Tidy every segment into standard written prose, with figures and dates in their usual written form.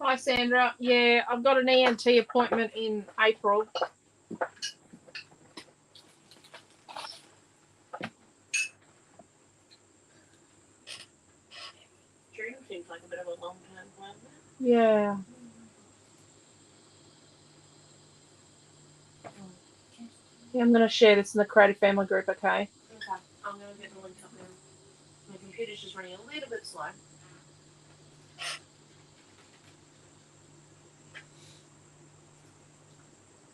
Hi, Sandra. Yeah, I've got an ENT appointment in April. June seems like a bit of a long-term plan. Yeah. Yeah, I'm going to share this in the Creative Family group, okay? Okay. I'm going to get the link up now. My computer's just running a little bit slow.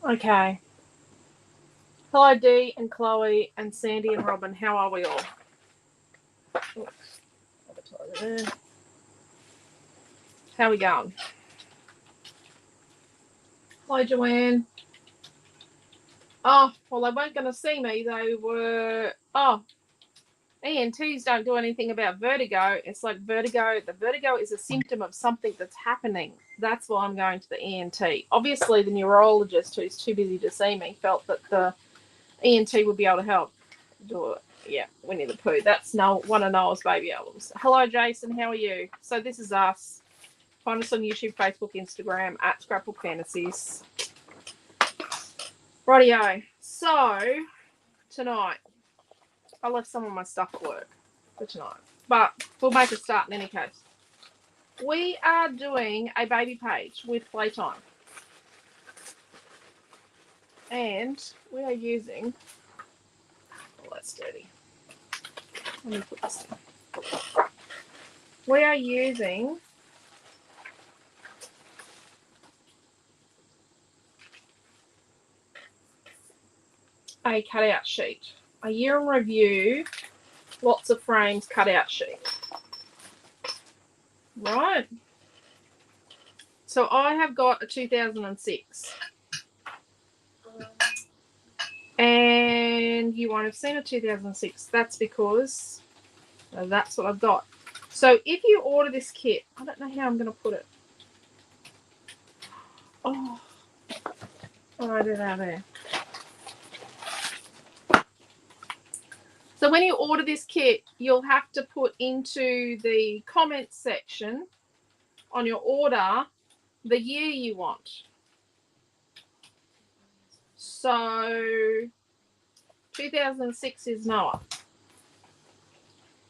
Okay. Hello, Dee and Chloe and Sandy and Robin. How are we all? How are we going? Hello, Joanne. Oh, well, they weren't going to see me. They were... Oh, ENTs don't do anything about vertigo. It's like vertigo. The vertigo is a symptom of something that's happening. That's why I'm going to the ENT. Obviously, the neurologist, who's too busy to see me, felt that the ENT would be able to help. Do it. Yeah, Winnie the Pooh. That's one of Noah's baby albums. Hello, Jason. How are you? So this is us. Find us on YouTube, Facebook, Instagram, at Scrapbook Fantasies. Rightio. So, tonight, I left some of my stuff at work for tonight. But we'll make a start in any case. We are doing a baby page with Playtime. And we are using... Oh, that's dirty. Let me put this in. We are using... a cutout sheet. A year in review, lots of frames cutout sheet. Right. So I have got a 2006. And you won't have seen a 2006. That's because that's what I've got. So if you order this kit, I don't know how I'm going to put it. Oh, I did that there. So when you order this kit, you'll have to put into the comments section on your order the year you want. So 2006 is Noah.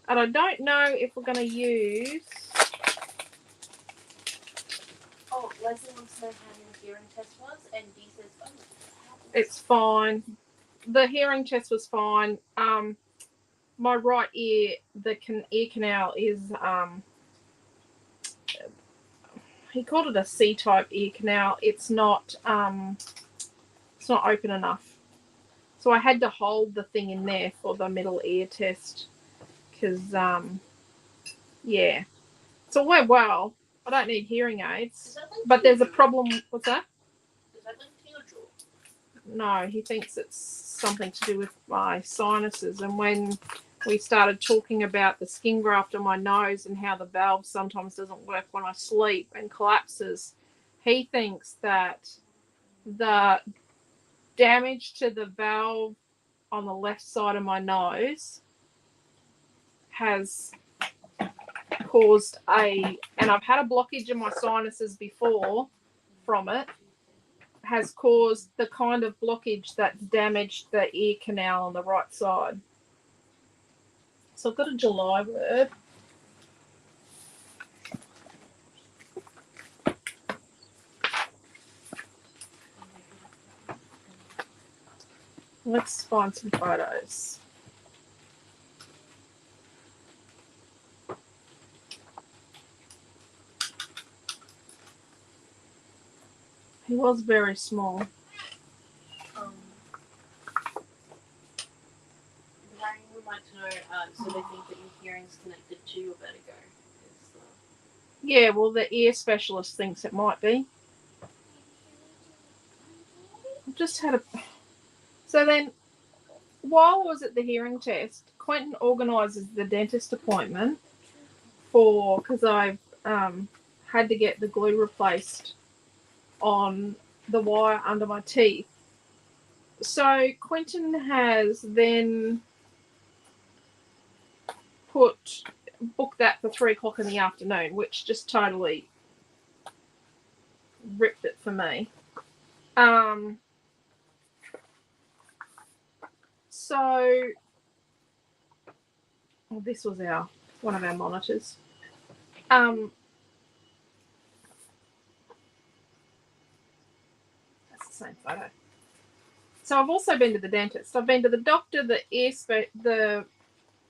And I don't know if we're going to use... Oh, Leslie wants to know how your hearing test was, and Dee says, oh, it's fine. The hearing test was fine. My right ear, the ear canal is... he called it a C-type ear canal. It's not open enough. So I had to hold the thing in there for the middle ear test. Because, yeah. So it went well. I don't need hearing aids. But there's a problem. What's that? Is that linked to your jaw? No, he thinks it's something to do with my sinuses. And when we started talking about the skin graft on my nose and how the valve sometimes doesn't work when I sleep and collapses, he thinks that the damage to the valve on the left side of my nose has caused and I've had a blockage in my sinuses before from it, has caused the kind of blockage that damaged the ear canal on the right side. So I've got a July word. Let's find some photos. He was very small. Harry would like to know, so they think that your hearing's connected to your vertigo. Yeah, well, the ear specialist thinks it might be. I've just had a... So then, while I was at the hearing test, Quentin organises the dentist appointment because I've had to get the glue replaced on the wire under my teeth. So Quentin has then booked that for 3 o'clock in the afternoon, which just totally ripped it for me. So well, this was one of our monitors. That's the same photo. So I've also been to the dentist. I've been to the doctor,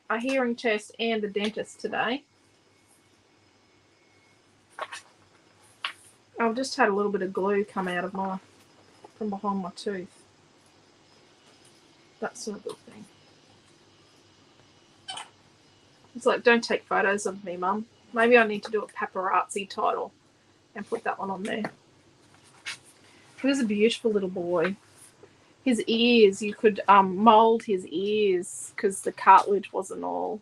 a hearing test, and the dentist today. I've just had a little bit of glue come out of from behind my tooth. That's not a good thing. It's like, don't take photos of me, Mum. Maybe I need to do a paparazzi title and put that one on there. He was a beautiful little boy. His ears, you could mould his ears because the cartilage wasn't all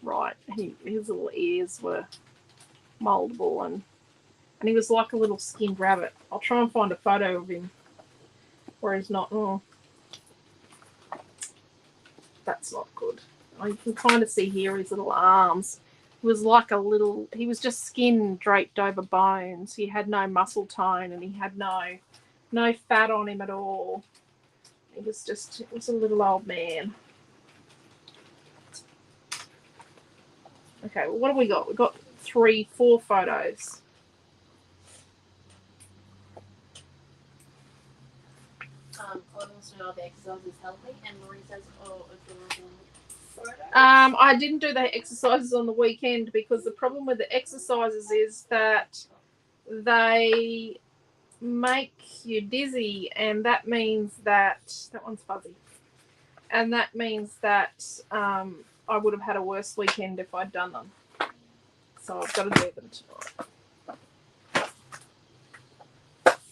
right. His little ears were mouldable, and he was like a little skinned rabbit. I'll try and find a photo of him where he's not. Oh, that's not good. Oh, you can kind of see here his little arms. He was like he was just skin draped over bones. He had no muscle tone, and he had no fat on him at all. It was a little old man. Okay, well, what have we got? We've got 4 photos. Colin wants to know if the exercise is healthy, and Marie says, oh, adorable photos. I didn't do the exercises on the weekend because the problem with the exercises is that they make you dizzy, and that means that one's fuzzy, and that means that I would have had a worse weekend if I'd done them. So I've got to do them tonight.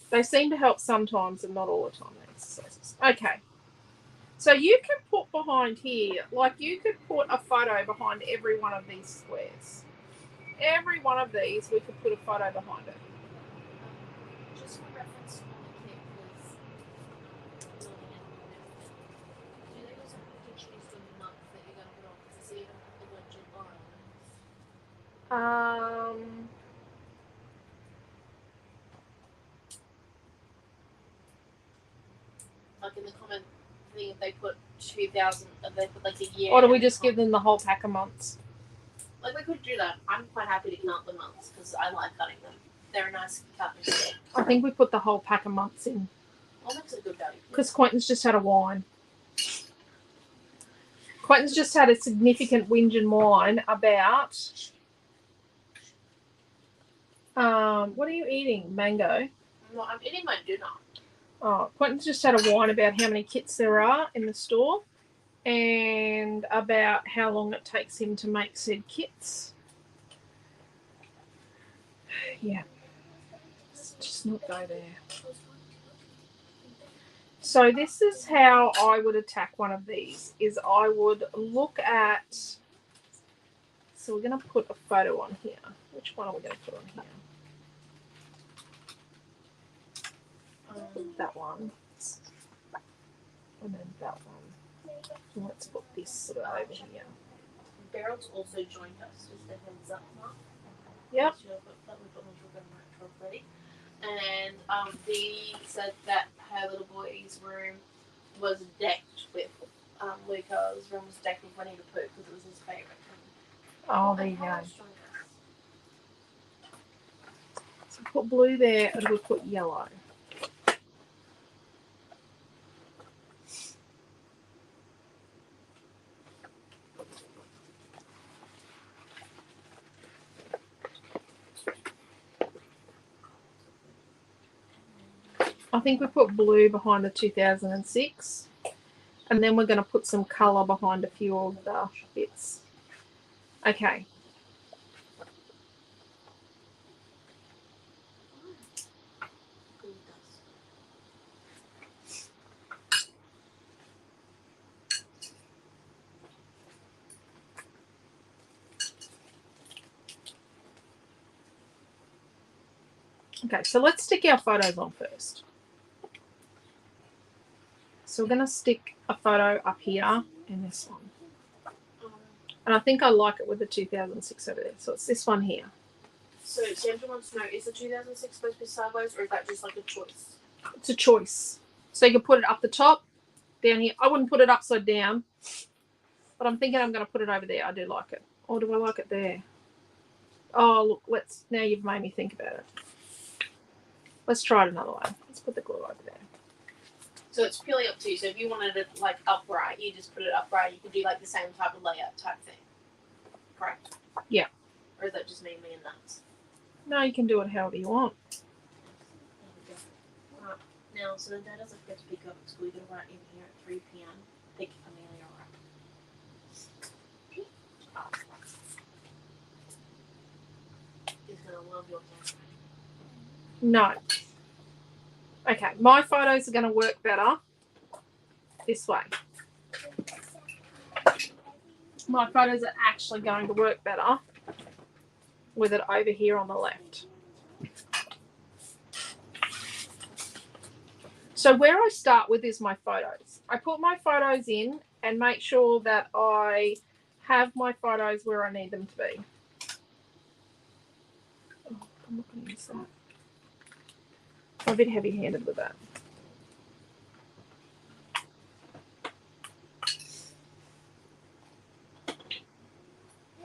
They seem to help sometimes and not all the time. The exercises. Okay. So you can put behind here, like you could put a photo behind every one of these squares. Every one of these, we could put a photo behind it. Just for reference on the kit, because do they also have to choose the month that you're going to put on? Because I see even the word July. Like in the comment thing, if they put 2000, if they put like a year. Or do we just give them the whole pack of months? Like we could do that. I'm quite happy to count the months because I like cutting them. They're a nice cut and shape. I think we put the whole pack of months in. Well, makes it a good value. Because Quentin's just had a wine. Quentin's just had a significant whinge and whine about. What are you eating? Mango? No, I'm eating my dinner. Oh, Quentin's just had a whine about how many kits there are in the store and about how long it takes him to make said kits. Yeah. Just not go there. So this is how I would attack one of these, is I would look at, so we're going to put a photo on here. Which one are we going to put on here? That one. And then that one. Let's put this sort of over here. Beryl's also joined us, just a heads up, Mark. Yep. And Dee said that her little boy's room was decked with Luca's room was decked with Winnie the Pooh because it was his favourite. Oh, there you go. So put blue there, and we'll put yellow. I think we put blue behind the 2006, and then we're going to put some colour behind a few of the bits. Okay. Okay, so let's stick our photos on first. So we're going to stick a photo up here and this one. And I think I like it with the 2006 over there. So it's this one here. So Sandra wants to know, is the 2006 supposed to be sideways, or is that just like a choice? It's a choice. So you can put it up the top, down here. I wouldn't put it upside down, but I'm thinking I'm going to put it over there. I do like it. Or do I like it there? Oh, look, now you've made me think about it. Let's try it another way. Let's put the glue over there. So it's purely up to you. So if you wanted it like upright, you just put it upright. You could do like the same type of layout type thing. Correct? Yeah. Or is that just me being nuts? No, you can do it however you want. Right. Now, so the dad doesn't forget to pick up at school. You're going to write in here at 3 p.m. Pick Amelia up. He's going to love your handwriting. No. Okay, my photos are going to work better this way. My photos are actually going to work better with it over here on the left. So where I start with is my photos. I put my photos in and make sure that I have my photos where I need them to be. Oh, I'm not going to use that. I'm a bit heavy-handed with that.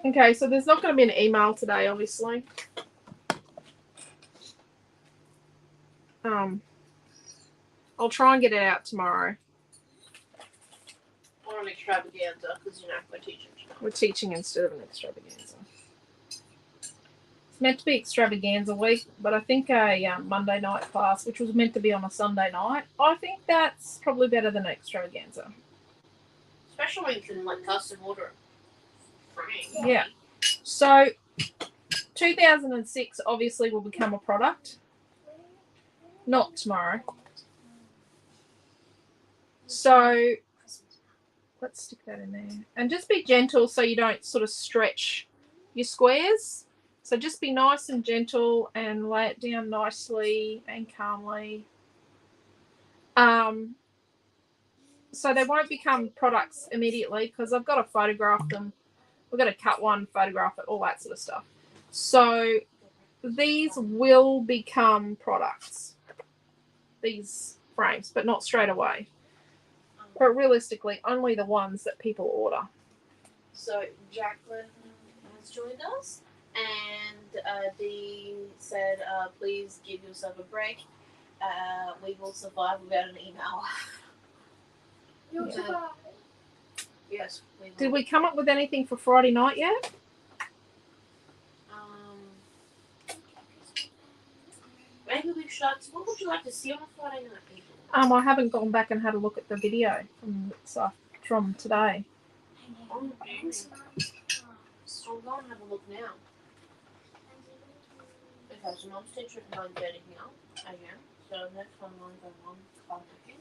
Okay, so there's not going to be an email today, obviously. I'll try and get it out tomorrow. Or an extravaganza, because you know we're teaching. We're teaching instead of an extravaganza. It's meant to be extravaganza week, but I think a Monday night class, which was meant to be on a Sunday night, I think that's probably better than extravaganza. Especially when you can like custom order. Yeah. So 2006 obviously will become a product. Not tomorrow. So let's stick that in there. And just be gentle so you don't sort of stretch your squares. So just be nice and gentle and lay it down nicely and calmly. So they won't become products immediately because I've got to photograph them. We've got to cut one, photograph it, all that sort of stuff. So these will become products, these frames, but not straight away. But realistically, only the ones that people order. So Jacqueline has joined us, and Dee said, please give yourself a break. We will survive without an email. You'll survive. Yes, we will. Did we come up with anything for Friday night yet? Maybe we should. What would you like to see on a Friday night, people? I haven't gone back and had a look at the video from today. Oh, so go and have a look now. Okay, so Mom's teacher at 9:30 now. Again. So next one, Mom contacting.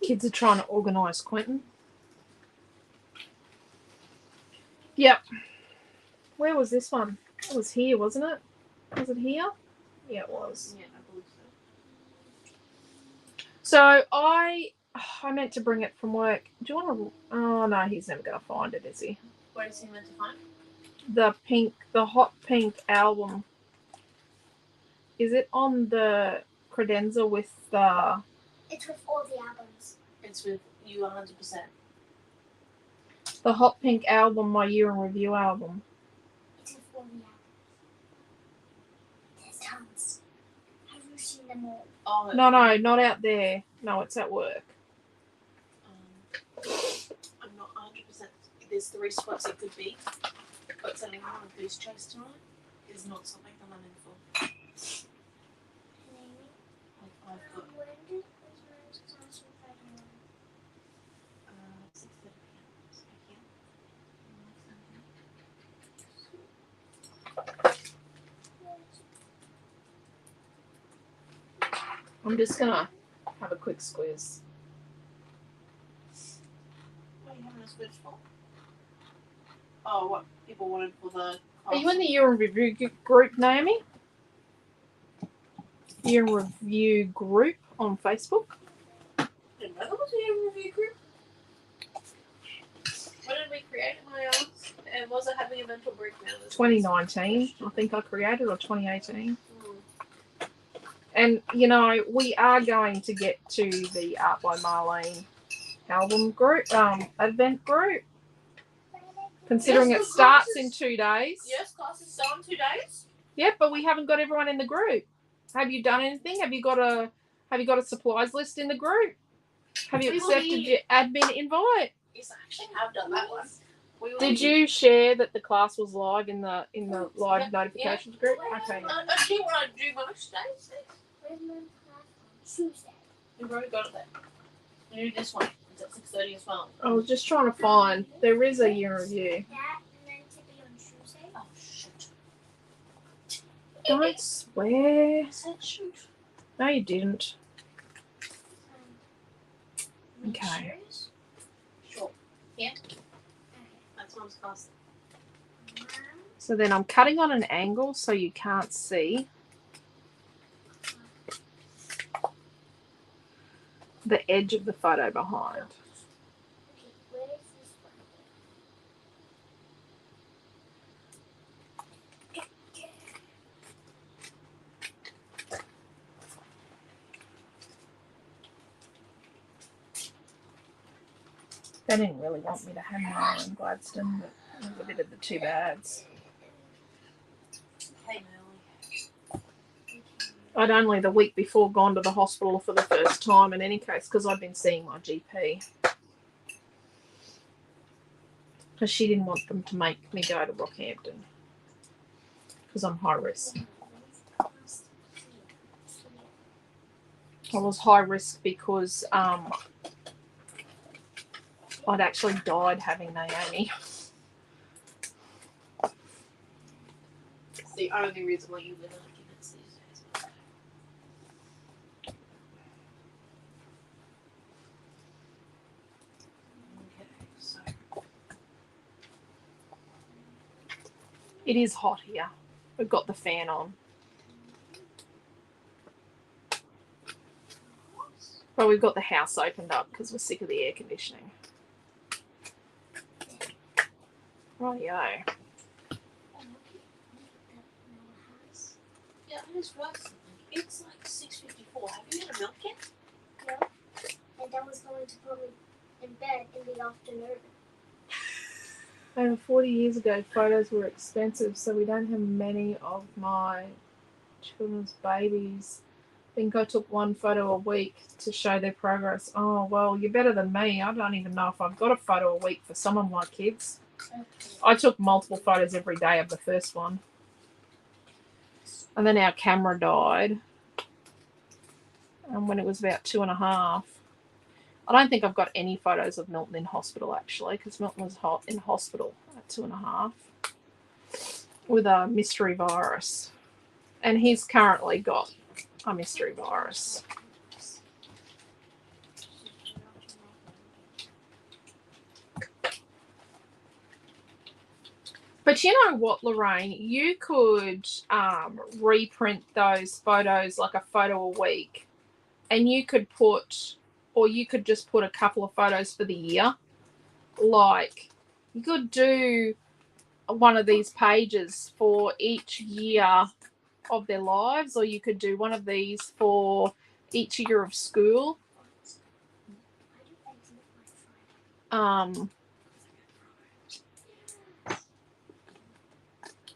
The kids are trying to organise Quentin. Yep. Where was this one? It was here, wasn't it? Was it here? Yeah, it was. Yeah, I believe so. So I meant to bring it from work. Do you want to? Oh no, he's never going to find it, is he? What is he meant to find? The hot pink album. Is it on the credenza with the? It's with all the albums. It's with you 100%. The hot pink album, my year in review album. It's with all the albums. There's tons. Have you seen them all? Oh, No, not out there. No, it's at work. I'm not 100%. There's 3 spots it could be, but sending on a goose chase tonight is not something that I'm in for. I've got When did this man's class with that on? 6:30 p.m. I'm just gonna have a quick squeeze. What are you having a squiz for? Oh, what people wanted for the. Are you in the year in review group, Naomi? Year in review group on Facebook? Didn't know there was a year review group. me creating my own? And was I having a mental breakdown? 2019, I think I created, or 2018. Mm. And, you know, we are going to get to the Art by Marlene album group, event group. Considering Yes, it the starts in classes- 2 days. Yes, classes start in 2 days. Yeah, but we haven't got everyone in the group. Have you done anything? Have you got a supplies list in the group? Have you We will accepted need- your admin invite? Yes, I actually have done that one. We will Did need- you share that the class was live in the live Yeah, notifications group? Okay. I do want to do most days. Where's my class on Tuesday? We've already got it there. We do this one. It's at 6:30 as well. I was just trying to find. There is a year review. That meant to be on Tuesday. Oh, shoot. Don't swear. I said shoot. No, you didn't. Um, Okay. Serious? Sure. Yeah. That's mom's class. So then I'm cutting on an angle so you can't see the edge of the photo behind. Okay, where is this one? They didn't really want me to have my own Gladstone, but it was a bit of the two bads. Hey, Melly. I'd only the week before gone to the hospital for the first time in any case because I'd been seeing my GP. Because she didn't want them to make me go to Rockhampton because I'm high risk. I was high risk because I'd actually died having Naomi. It's the only reason why you live in arguments these days. Okay, so It is hot here. We've got the fan on. But we've got the house opened up because we're sick of the air conditioning. Rightio. yeah, I just realized something. It's like 6:54. Have you had a milk yet? And that was going to put me in bed in the afternoon. Over 40 years ago, photos were expensive, so we don't have many of my children's babies. I think I took one photo a week to show their progress. Oh, well, you're better than me. I don't even know if I've got a photo a week for some of my kids. I took multiple photos every day of the first one. And then our camera died. And when it was about 2.5. I don't think I've got any photos of Milton in hospital, actually, because Milton was in hospital at 2.5 with a mystery virus. And he's currently got a mystery virus. But you know what, Lorraine? You could reprint those photos like a photo a week, and you could put, or you could just put a couple of photos for the year. Like, you could do one of these pages for each year of their lives, or you could do one of these for each year of school.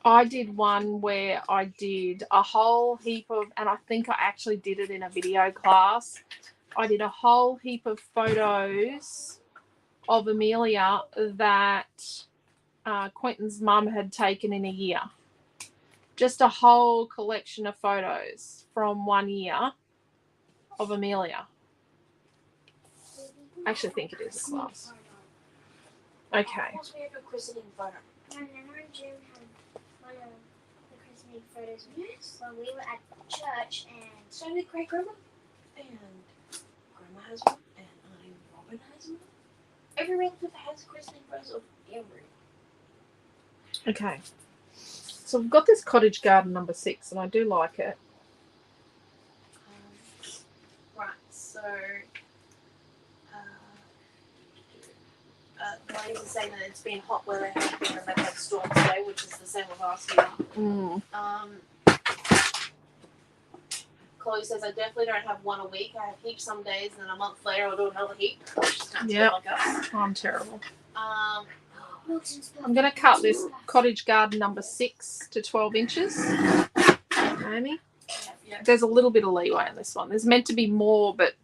I did one where I did a whole heap of, and I think I actually did it in a video class. I did a whole heap of photos of Amelia that Quentin's mum had taken in a year. Just a whole collection of photos from 1 year of Amelia. I actually think it is a class. Okay. Of course, we have a christening photo. And then our Jim had one of the christening photos when we were at church, and So did great grandma. And grandma has one. And Auntie Robin has one. Every relative has christening photos of every. Okay. So we've got this cottage garden number 6, and I do like it. Right, so Ladies are saying that it's been hot where they have been and they've had storms today, which is the same with us here. Chloe says, I definitely don't have one a week. I have heaps some days, and then a month later I'll do another heap. Yeah, like I'm terrible. I'm going to cut this cottage garden number 6 to 12 inches. Amy? Yep. There's a little bit of leeway in this one. There's meant to be more, but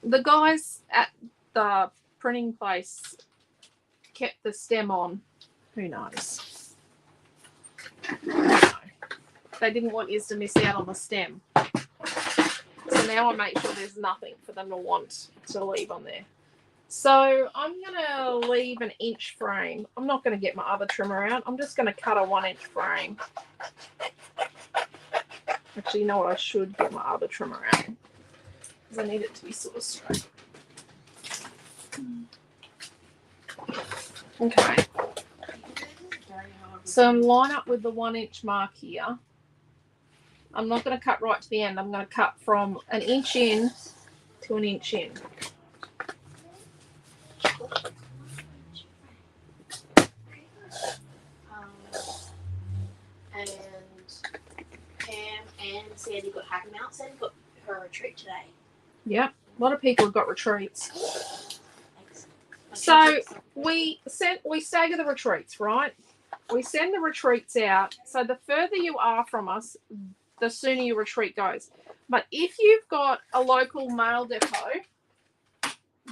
the guys at the printing place kept the stem on. Who knows? They didn't want you to miss out on the stem. So now I make sure there's nothing for them to want to leave on there. So I'm going to leave an inch frame. I'm not going to get my other trimmer out. I'm just going to cut a 1-inch frame. Actually, you know what? I should get my other trimmer out because I need it to be sort of straight. Okay. So I'm line up with the 1-inch mark here. I'm not going to cut right to the end. I'm going to cut from an inch in to an inch in. And Pam and Sandy got happy mount. Sandy got her retreat today. Yep. A lot of people have got retreats. So we stagger the retreats, right? We send the retreats out. So the further you are from us, the sooner your retreat goes. But if you've got a local mail depot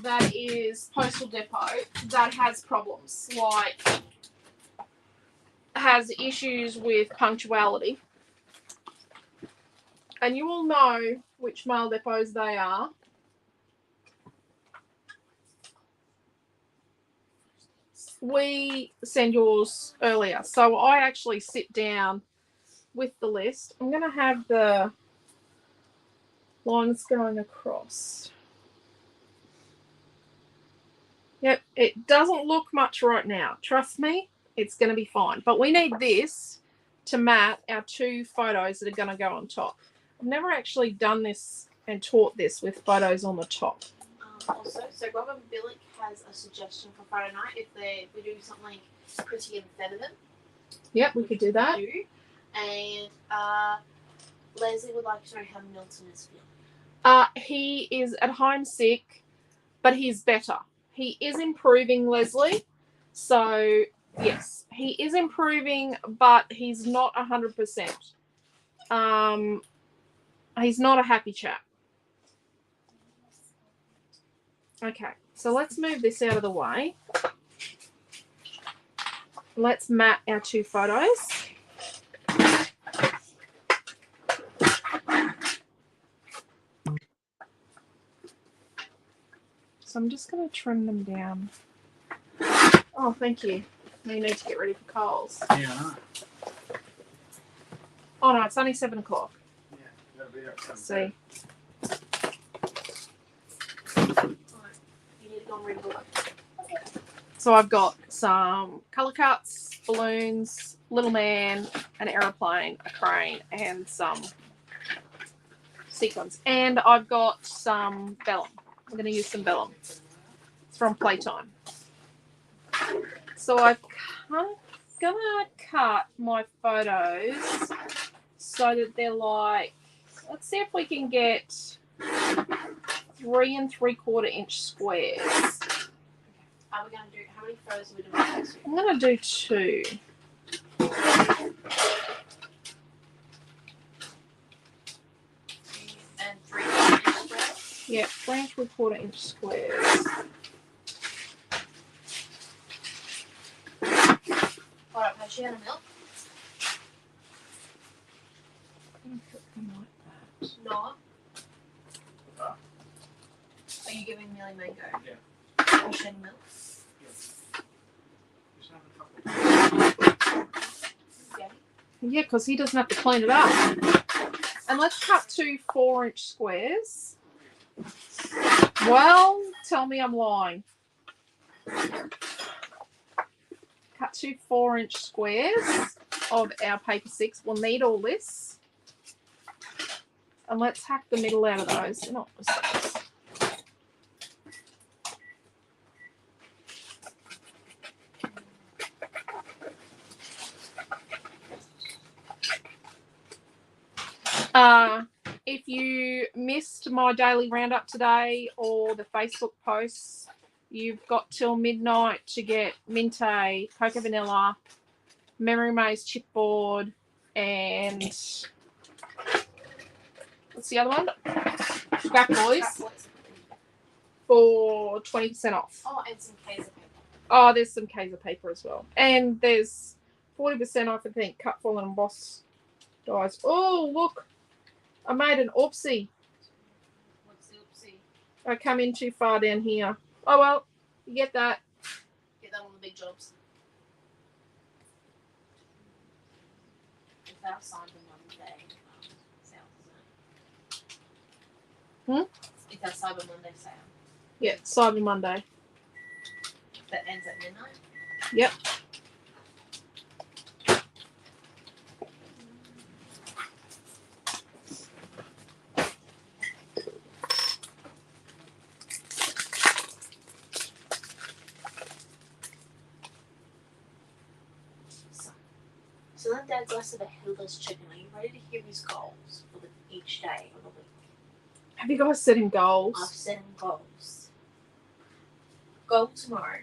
that is postal depot that has problems, like has issues with punctuality, and you will know which mail depots they are. We send yours earlier. So I actually sit down with the list. I'm going to have the lines going across. Yep, it doesn't look much right now. Trust me, it's going to be fine. But we need this to mat our 2 photos that are going to go on top. I've never actually done this and taught this with photos on the top. Also, so Robin Billick has a suggestion for Friday night if we do something pretty and feminine. Yep, we could do that. And Leslie would like to know how Milton is feeling. He is at home sick, but he's better. He is improving, Leslie. So, yes, he is improving, but he's not 100%. He's not a happy chap. Okay, so let's move this out of the way. Let's mat our 2 photos. So I'm just going to trim them down. Oh, thank you. We need to get ready for Coles. Yeah, I know. Oh, no, it's only 7 o'clock. Yeah, that'll be there at 7:30. See. You need to go and read the book. Okay. So I've got some colour cuts, balloons, little man, an aeroplane, a crane, and some sequins. And I've got some vellum. I'm going to use some vellum. It's from Playtime. So I'm going to cut my photos so that they're like, let's see if we can get 3 3/4-inch squares. Are we going to do, how many photos are we doing? I'm going to do 2. And 3/4 squares? Yep, 3 3/4-inch squares. Alright, has she had a milk? Not. Are you giving Millie mango? Yeah. Has she had milk? Just have a couple. Yeah. Yeah, because he doesn't have to clean it up. And let's cut 2 4-inch squares. Well, tell me I'm lying. Cut 2 4-inch squares of our paper 6. We'll need all this. And let's hack the middle out of those. They're not the size. If you missed my daily roundup today or the Facebook posts, you've got till midnight to get Minte, Cocoa Vanilla, Memory Maze chipboard, and what's the other one? Scrap Boys for 20% off. Oh, and some case of paper. Oh, there's some case of paper as well. And there's 40% off, I think, cut, fall, and emboss dies. Oh, look. I made an oopsie. What's the oopsie? I come in too far down here. Oh, well, you get that. Get that on the big jobs. It's our Cyber Monday sale, isn't it? It's our Cyber Monday sale. Yeah, Cyber Monday. That ends at midnight? Yep. So then Dad's less of a headless chicken. Are you ready to hear his goals for each day of the week? Have you guys set him goals? I've set him goals. Goal tomorrow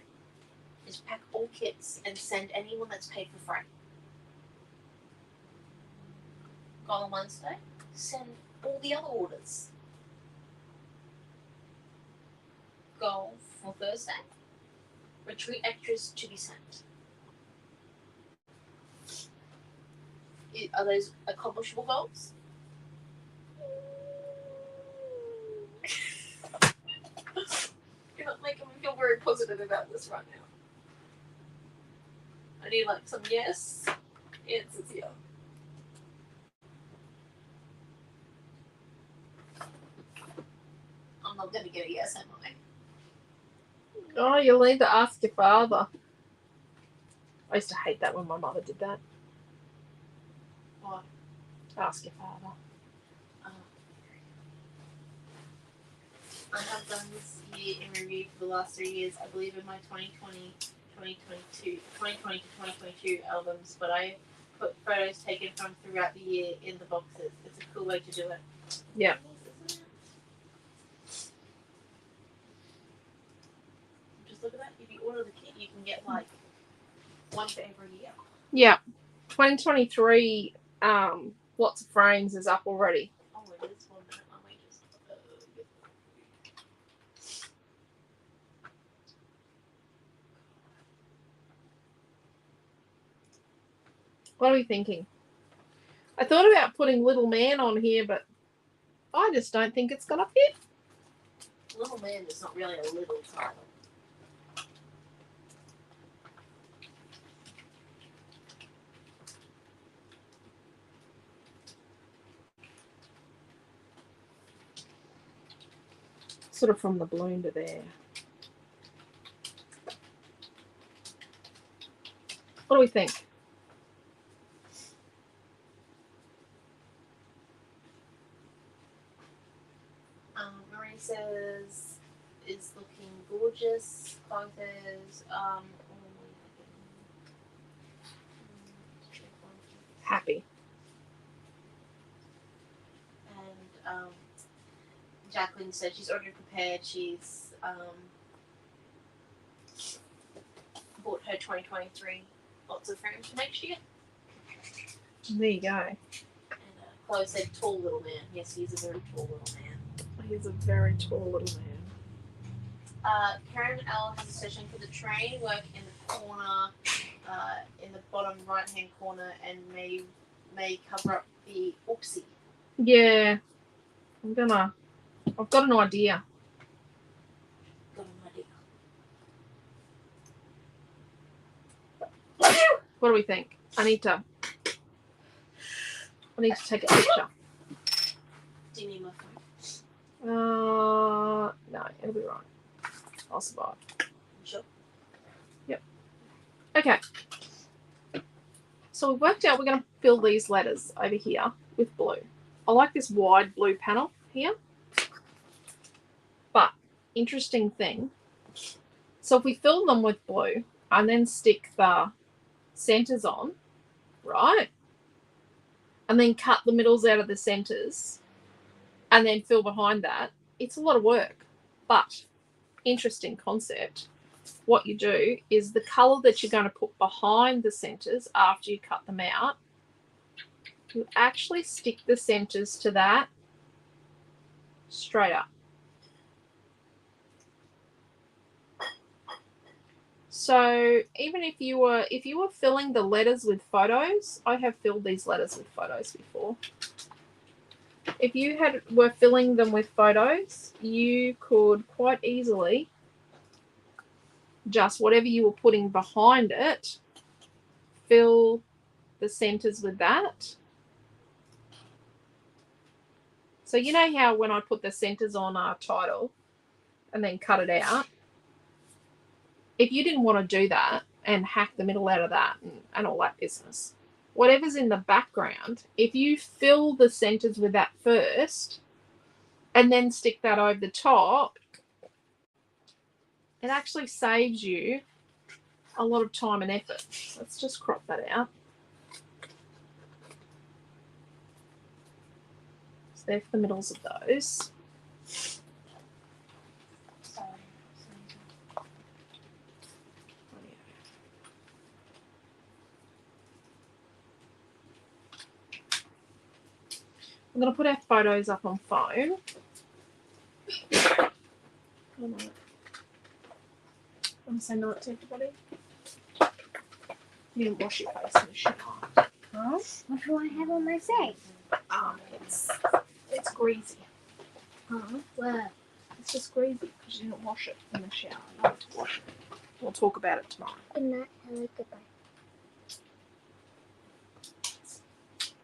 is pack all kits and send anyone that's paid for free. Goal on Wednesday, send all the other orders. Goal for Thursday, retreat extras to be sent. Are those accomplishable goals? You're not making me feel very positive about this right now. I need like some yes answers here. I'm not gonna get a yes, am I? Oh, you'll need to ask your father. I used to hate that when my mother did that. What? Ask your father. I have done this year in review for the last 3 years. I believe in my 2020 to 2022 albums, but I put photos taken from throughout the year in the boxes. It's a cool way to do it. Yeah. Just look at that. If you order the kit, you can get like one for every year. Yeah. 2023 lots of frames is up already. Oh, it is 1 minute. I might just. What are we thinking? I thought about putting Little Man on here, but I just don't think it's gonna fit. Little Man is not really a little title. Sort of from the balloon to there. What do we think? Marie says is looking gorgeous. Clothes. Happy. And Jacqueline said she's already prepared. She's bought her 2023 lots of frames for next year. There you go. And Chloe said tall little man. Yes, he's a very tall little man. He's a very tall little man. Karen L has a session for the train. Work in the corner, in the bottom right hand corner, and may cover up the oopsie. Yeah. I've got an idea. Got an idea. What do we think? I need to take a picture. Do you need my phone? No, it'll be right. I'll survive. Sure. Yep. Okay. So we've worked out we're going to fill these letters over here with blue. I like this wide blue panel here. But, interesting thing. So if we fill them with blue and then stick the centers on, right? and then cut the middles out of the centers and then fill behind that, it's a lot of work. But interesting concept. What you do is the color that you're going to put behind the centers after you cut them out, you actually stick the centers to that straight up. So even if you were filling the letters with photos, I have filled these letters with photos before. If you were filling them with photos, you could quite easily just whatever you were putting behind it, fill the centers with that. So you know how when I put the centers on our title and then cut it out, if you didn't want to do that and hack the middle out of that and all that business, whatever's in the background, if you fill the centers with that first and then stick that over the top, it actually saves you a lot of time and effort. Let's just crop that out. So they're for the middles of those. I'm going to put our photos up on phone. I'm going to say night to everybody. You didn't wash your face in the shower. Huh? What do I have on my face? It's greasy. Huh? Where? It's just greasy because you didn't wash it in the shower. You need to wash it. We'll talk about it tomorrow. Good night. Hello. Goodbye.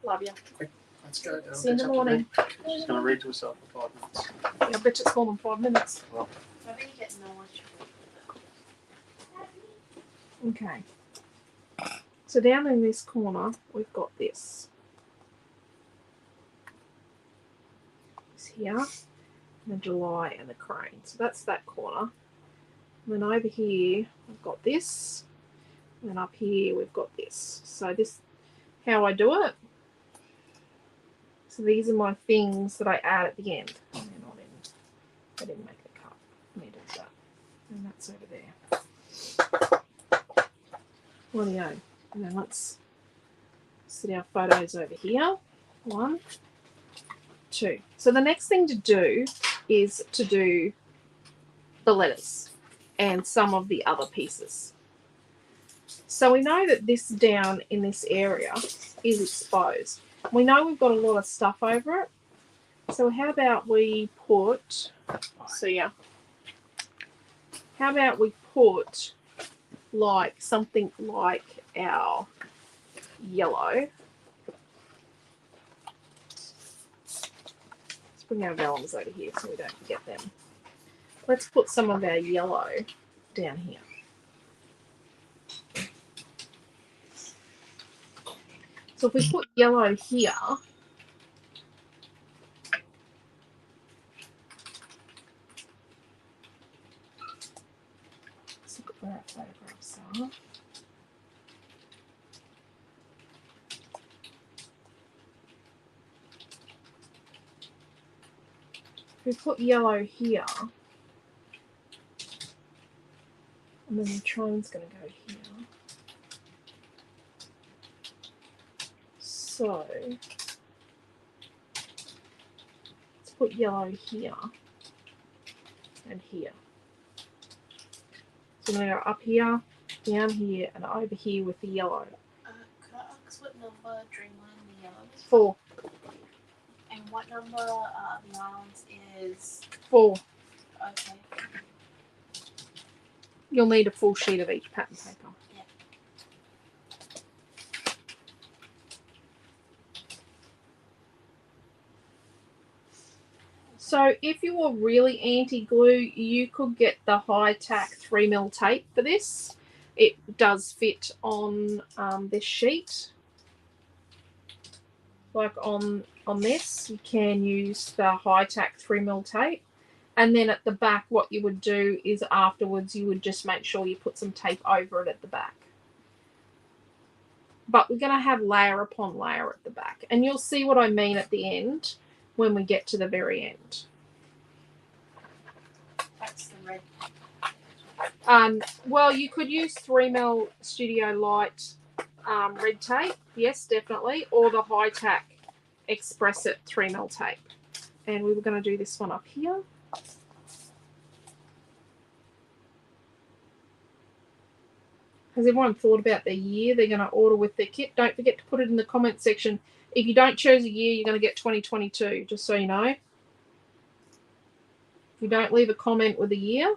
Love you. Let's go. See you in the morning. She's going to read to herself for 5 minutes. I bet it's more than 5 minutes. I think you get knowledge. Okay. So down in this corner, we've got this. This here, and the July and the crane. So that's that corner. And then over here, we've got this. And then up here, we've got this. So this, how I do it. So these are my things that I add at the end. And they're not in, I didn't make the cut. I needed that. And that's over there. Rightio. And then let's set our photos over here. 1, 2. So the next thing to do is to do the letters and some of the other pieces. So we know that this down in this area is exposed. We know we've got a lot of stuff over it. So how about we put, how about we put like something like our yellow. Let's bring our vellums over here so we don't forget them. Let's put some of our yellow down here. So if we put yellow here, let's look at where our photographs are. If we put yellow here, and then the train's going to go here. So let's put yellow here and here. So I'm going to go up here, down here, and over here with the yellow. Could I ask what number Dreamland the yellow is? 4. And what number the islands is? 4. Okay. You'll need a full sheet of each pattern paper. Yeah. So if you were really anti-glue, you could get the high-tack 3mm tape for this. It does fit on this sheet. Like on this, you can use the high-tack 3mm tape. And then at the back, what you would do is afterwards, you would just make sure you put some tape over it at the back. but we're going to have layer upon layer at the back. And you'll see what I mean at the end when we get to the very end. That's the red. Well, you could use 3mm Studio Light red tape. Yes, definitely. Or the high tack Express It 3mm tape. And we were going to do this one up here. Has everyone thought about their year they're going to order with their kit? Don't forget to put it in the comment section. If you don't choose a year, you're going to get 2022, just so you know. If you don't leave a comment with a year,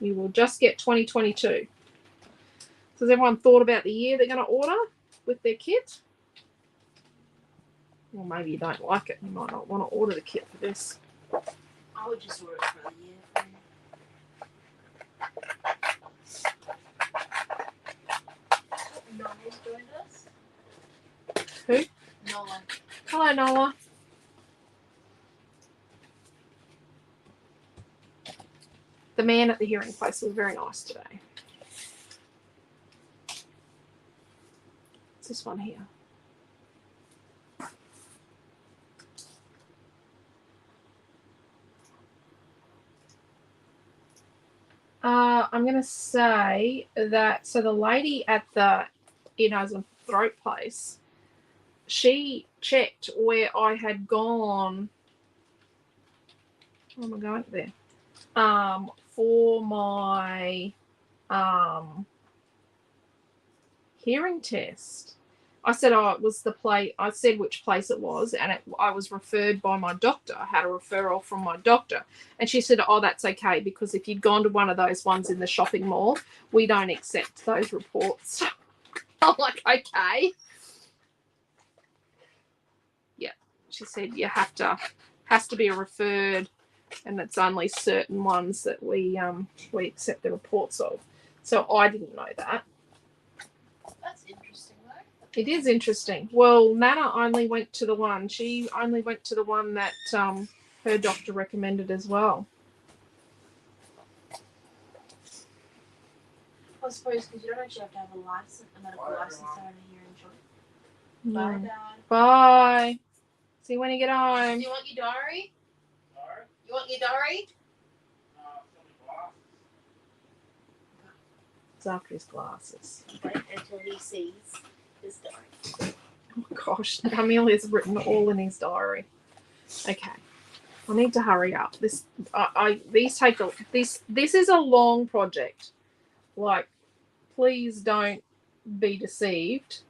you will just get 2022. So has everyone thought about the year they're going to order with their kit? Well, maybe you don't like it. You might not want to order the kit for this. I would just order it for the year. Nola's joined us. Who? Nola. Hello, Nola. The man at the hearing place was very nice today. It's this one here. I'm going to say that, so the lady at the ear, nose and throat place, she checked where I had gone. Where am I going there? For my hearing test. I said, oh, it was the place. I said which place it was, and I was referred by my doctor. I had a referral from my doctor, and she said, oh, that's okay, because if you'd gone to one of those ones in the shopping mall, we don't accept those reports. I'm like, okay. Yeah, she said you has to be referred, and it's only certain ones that we accept the reports of. So I didn't know that. That's interesting, though. It is interesting. Well, Nana only went to the one. She only went to the one that her doctor recommended as well. I suppose because you don't actually have to have a license, a medical license to have a hearing joint. No. Bye, Dad. Bye. See you when you get home. Do you want your diary? You want your diary? It's after his glasses. Wait until he sees his diary. Oh gosh, Camille has written all in his diary. Okay, I need to hurry up. This is a long project. Like, please don't be deceived.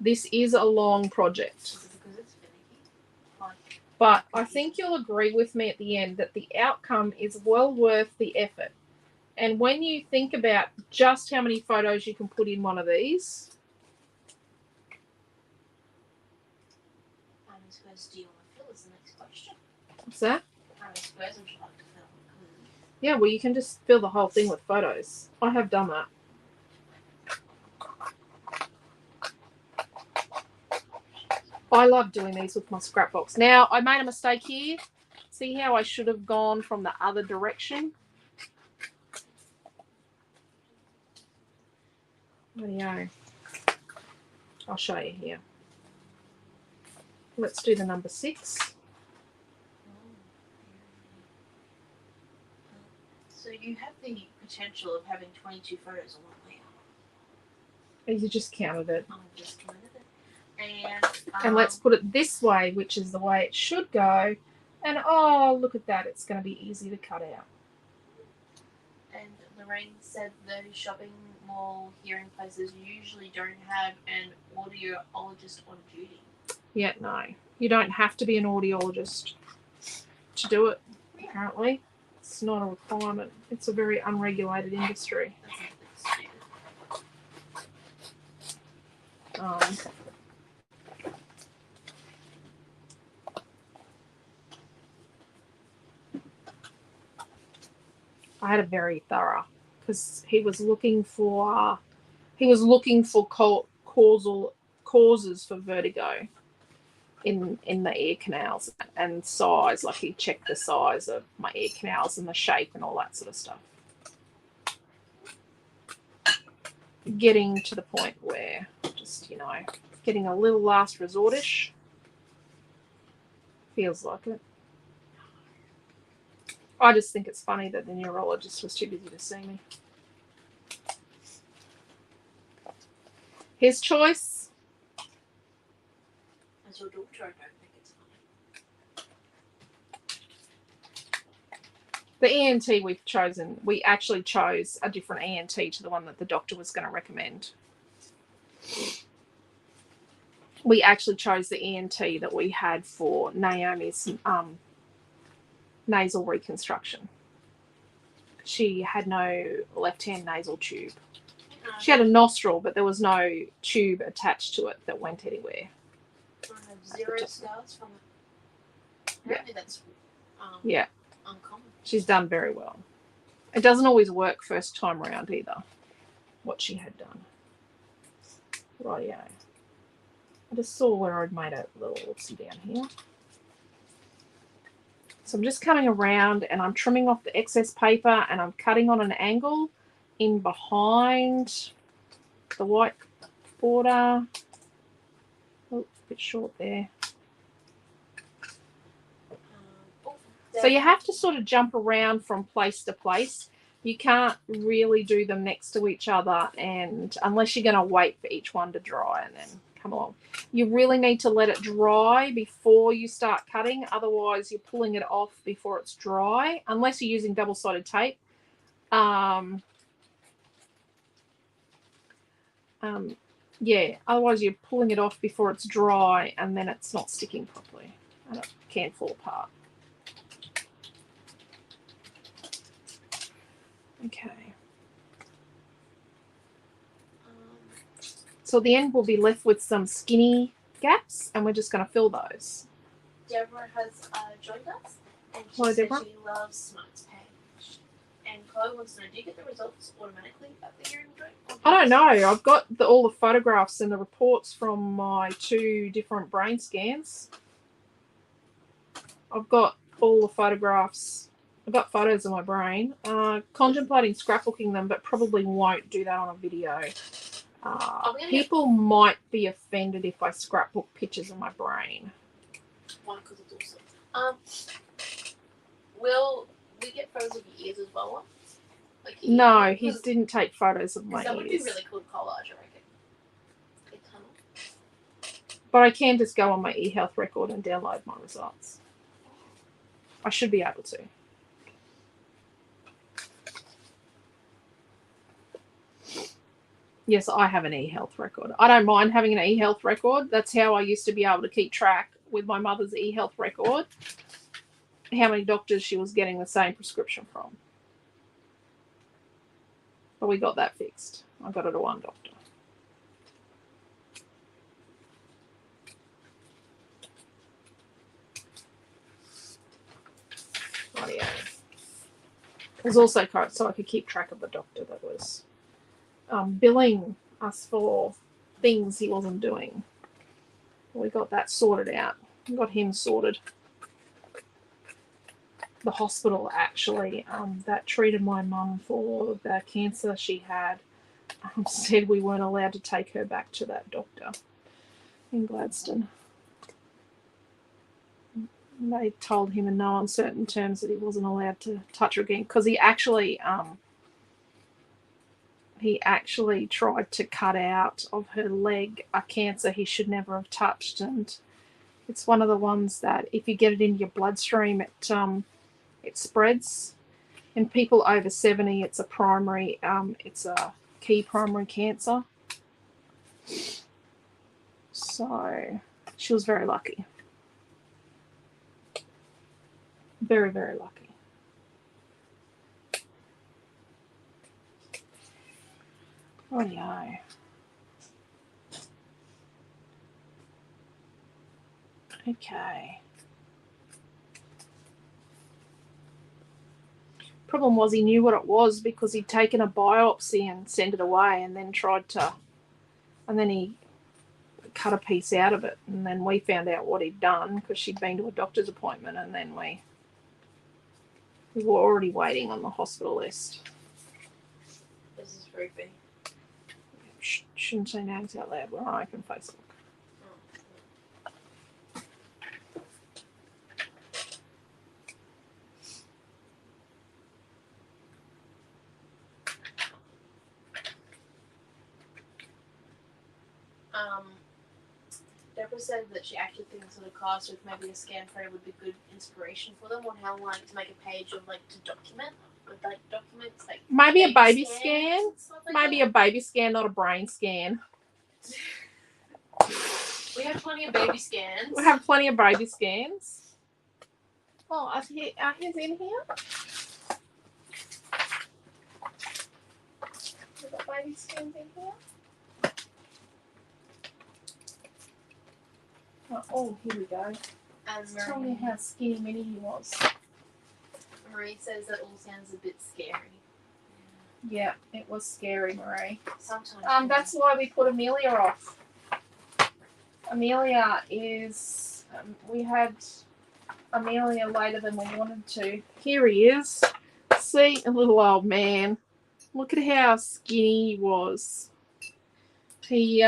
This is a long project. Is it because it's finicky? But I think you'll agree with me at the end that the outcome is well worth the effort. And when you think about just how many photos you can put in one of these. How many squares do you want to fill is the next question. What's that? How many squares would you like to fill? Yeah, well, you can just fill the whole thing with photos. I have done that. I love doing these with my scrapbooks. Now, I made a mistake here. See how I should have gone from the other direction? Rightio. I'll show you here. Let's do the number 6. So you have the potential of having 22 photos on one layer. You just counted it. I just counted it. And let's put it this way, which is the way it should go. And oh, look at that. It's going to be easy to cut out. And Lorraine said those shopping mall hearing places usually don't have an audiologist on duty. Yeah, no. You don't have to be an audiologist to do it, apparently. It's not a requirement. It's a very unregulated industry. That's a bit stupid. I had a very thorough, because he was looking for causes for vertigo in the ear canals and size. Like, he checked the size of my ear canals and the shape and all that sort of stuff. getting to the point where just, getting a little last resort-ish. Feels like it. I just think it's funny that the neurologist was too busy to see me. His choice. As your daughter, I don't think it's funny. The ENT we've chosen, we actually chose a different ENT to the one that the doctor was going to recommend. We actually chose the ENT that we had for Naomi's nasal reconstruction. She had no left-hand nasal tube. She had a nostril, but there was no tube attached to it that went anywhere. I have 0 scars from it. Apparently that's Yeah. uncommon. She's done very well. It doesn't always work first time around either, what she had done. Rightio. I just saw where I'd made a little oopsie down here. So I'm just coming around and I'm trimming off the excess paper and I'm cutting on an angle in behind the white border. Oh, a bit short there. So you have to sort of jump around from place to place. You can't really do them next to each other, and unless you're going to wait for each one to dry and then come along. You really need to let it dry before you start cutting. Otherwise, you're pulling it off before it's dry, unless you're using double-sided tape. Yeah, otherwise you're pulling it off before it's dry and then it's not sticking properly and it can fall apart. Okay. So at the end we'll be left with some skinny gaps and we're just going to fill those. Deborah has joined us and she Hello, said Deborah. she loves Smart's page. And Chloe wants to know, do you get the results automatically at the hearing joint? I don't know. I've got all the photographs and the reports from my 2 different brain scans. I've got all the photographs. I've got photos of my brain. Contemplating scrapbooking them, but probably won't do that on a video. People might be offended if I scrapbook pictures of my brain. Why? Because it's awesome. Will we get photos of your ears as well? Like No, he didn't take photos of my ears. That would be really cool collage, I reckon. A tunnel. But I can just go on my eHealth record and download my results. I should be able to. Yes, I have an eHealth record. I don't mind having an eHealth record. That's how I used to be able to keep track with my mother's eHealth record, how many doctors she was getting the same prescription from. But we got that fixed. I got it to one doctor. Rightio. It was also so I could keep track of the doctor that was billing us for things he wasn't doing. We got that sorted out. We got him sorted. The hospital actually that treated my mum for the cancer she had said we weren't allowed to take her back to that doctor in Gladstone. They told him in no uncertain terms that he wasn't allowed to touch her again because he actually tried to cut out of her leg a cancer he should never have touched, and it's one of the ones that if you get it into your bloodstream, it spreads. In people over 70, it's a key primary cancer. So she was very lucky. Very, very lucky. Rightio. Okay. Problem was he knew what it was because he'd taken a biopsy and sent it away and then he cut a piece out of it, and then we found out what he'd done because she'd been to a doctor's appointment, and then we were already waiting on the hospital list. This is creepy. shouldn't say names out loud when I open Facebook. Deborah said that she actually thinks that a class with maybe a scan tray would be good inspiration for them on how like to make a page of like to document with like documents like Maybe a baby scans scan. and stuff like Maybe that. a baby scan, not a brain scan. We have plenty of baby scans. We have plenty of baby scans. Oh, are his in here? We've got baby scans in here. Oh, here we go. And Tell me how skinny mini he was. Marie says that all sounds a bit scary. Yeah, it was scary, Marie. Sometimes. That's why we put Amelia off. Amelia is. We had Amelia later than we wanted to. Here he is. See, a little old man. Look at how skinny he was. He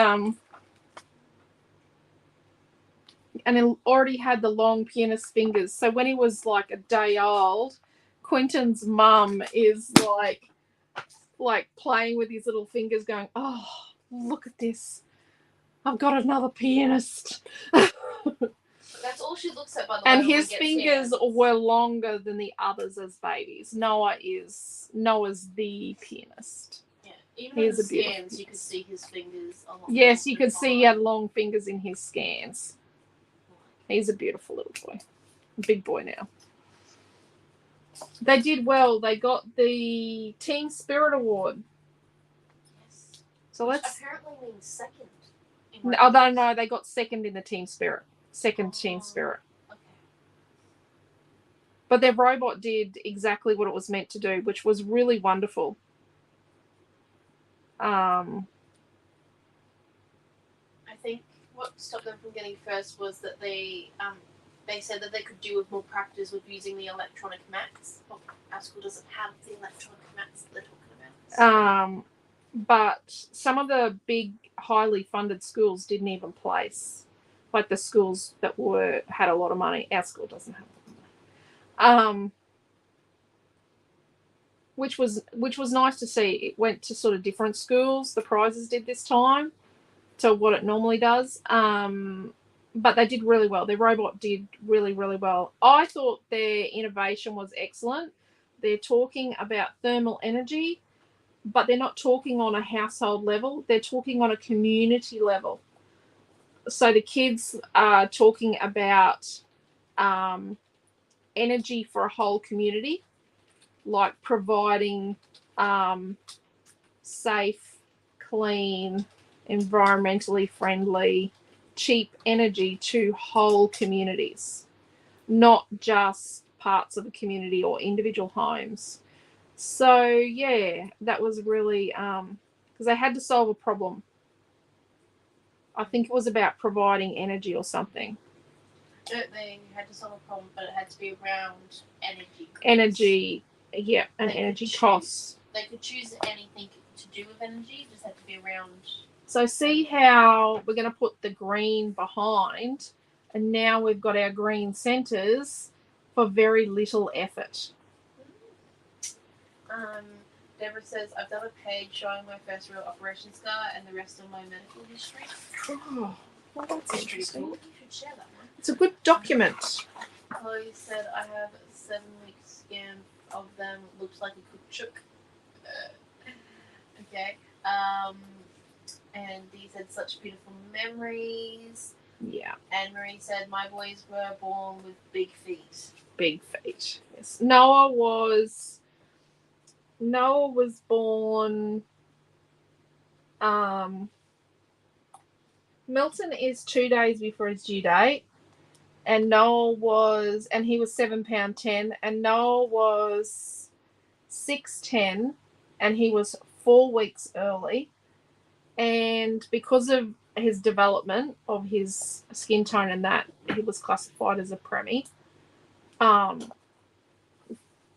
and he already had the long pianist fingers. So when he was like a day old, Quentin's mum is like playing with his little fingers going, oh, look at this. I've got another pianist. That's all she looks at, by the way. And his fingers were longer than the others as babies. Noah's the pianist. Yeah, even Here's in a beautiful scans, you could see his fingers a lot. Yes, you could see he had long fingers in his scans. He's a beautiful little boy. A big boy now. They did well. They got the Team Spirit Award. Yes. So Which let's. apparently means second. No, they got second in the Team Spirit. Second Team Spirit. Okay. But their robot did exactly what it was meant to do, which was really wonderful. I think what stopped them from getting first was that they said that they could do with more practice with using the electronic mats. Well, our school doesn't have the electronic mats that they're talking about. But some of the big, highly funded schools didn't even place, like the schools that had a lot of money. Our school doesn't have a lot of money. Which was nice to see. It went to sort of different schools. The prizes did this time to what it normally does. But they did really well. Their robot did really, really well. I thought their innovation was excellent. They're talking about thermal energy, but they're not talking on a household level. They're talking on a community level. So the kids are talking about energy for a whole community, like providing safe, clean, environmentally friendly, cheap energy to whole communities, not just parts of a community or individual homes. So yeah, that was really because they had to solve a problem. I think it was about providing energy or something. They had to solve a problem, but it had to be around energy. Energy, yeah, and energy costs. They could choose anything to do with energy, just had to be around. So see how we're going to put the green behind, and now we've got our green centres for very little effort. Deborah says, I've done a page showing my first real operation scar and the rest of my medical history. Oh, well, that's Pretty interesting. cool. You should share that one. It's a good document. Chloe said, I have a 7-week scan of them. Looks like a cook chook. Okay. And Dee said, such beautiful memories. Yeah. And Marie said, my boys were born with big feet. Big feet. Yes. Noah was born. Milton is 2 days before his due date, and he was 7 pound 10, and Noah was 6'10", and he was 4 weeks early, and because of his development of his skin tone and that, he was classified as a preemie.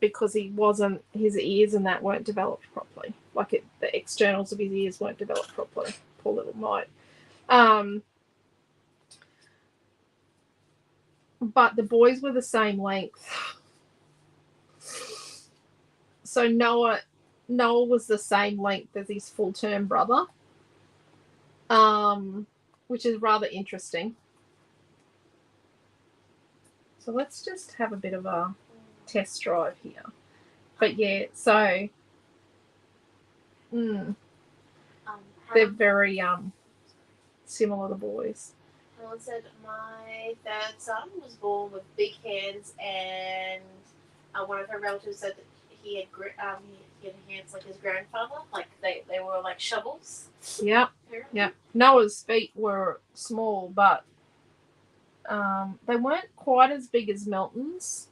Because his ears and that weren't developed properly. The externals of his ears weren't developed properly. poor little mite. But the boys were the same length. So Noah was the same length as his full-term brother, which is rather interesting. So let's just have a bit of a test drive here. But yeah, so they're very similar, the boys. Helen said, my third son was born with big hands, and one of her relatives said that he had hands like his grandfather, like they were like shovels. Yep. Yep. Noah's feet were small, but they weren't quite as big as Milton's.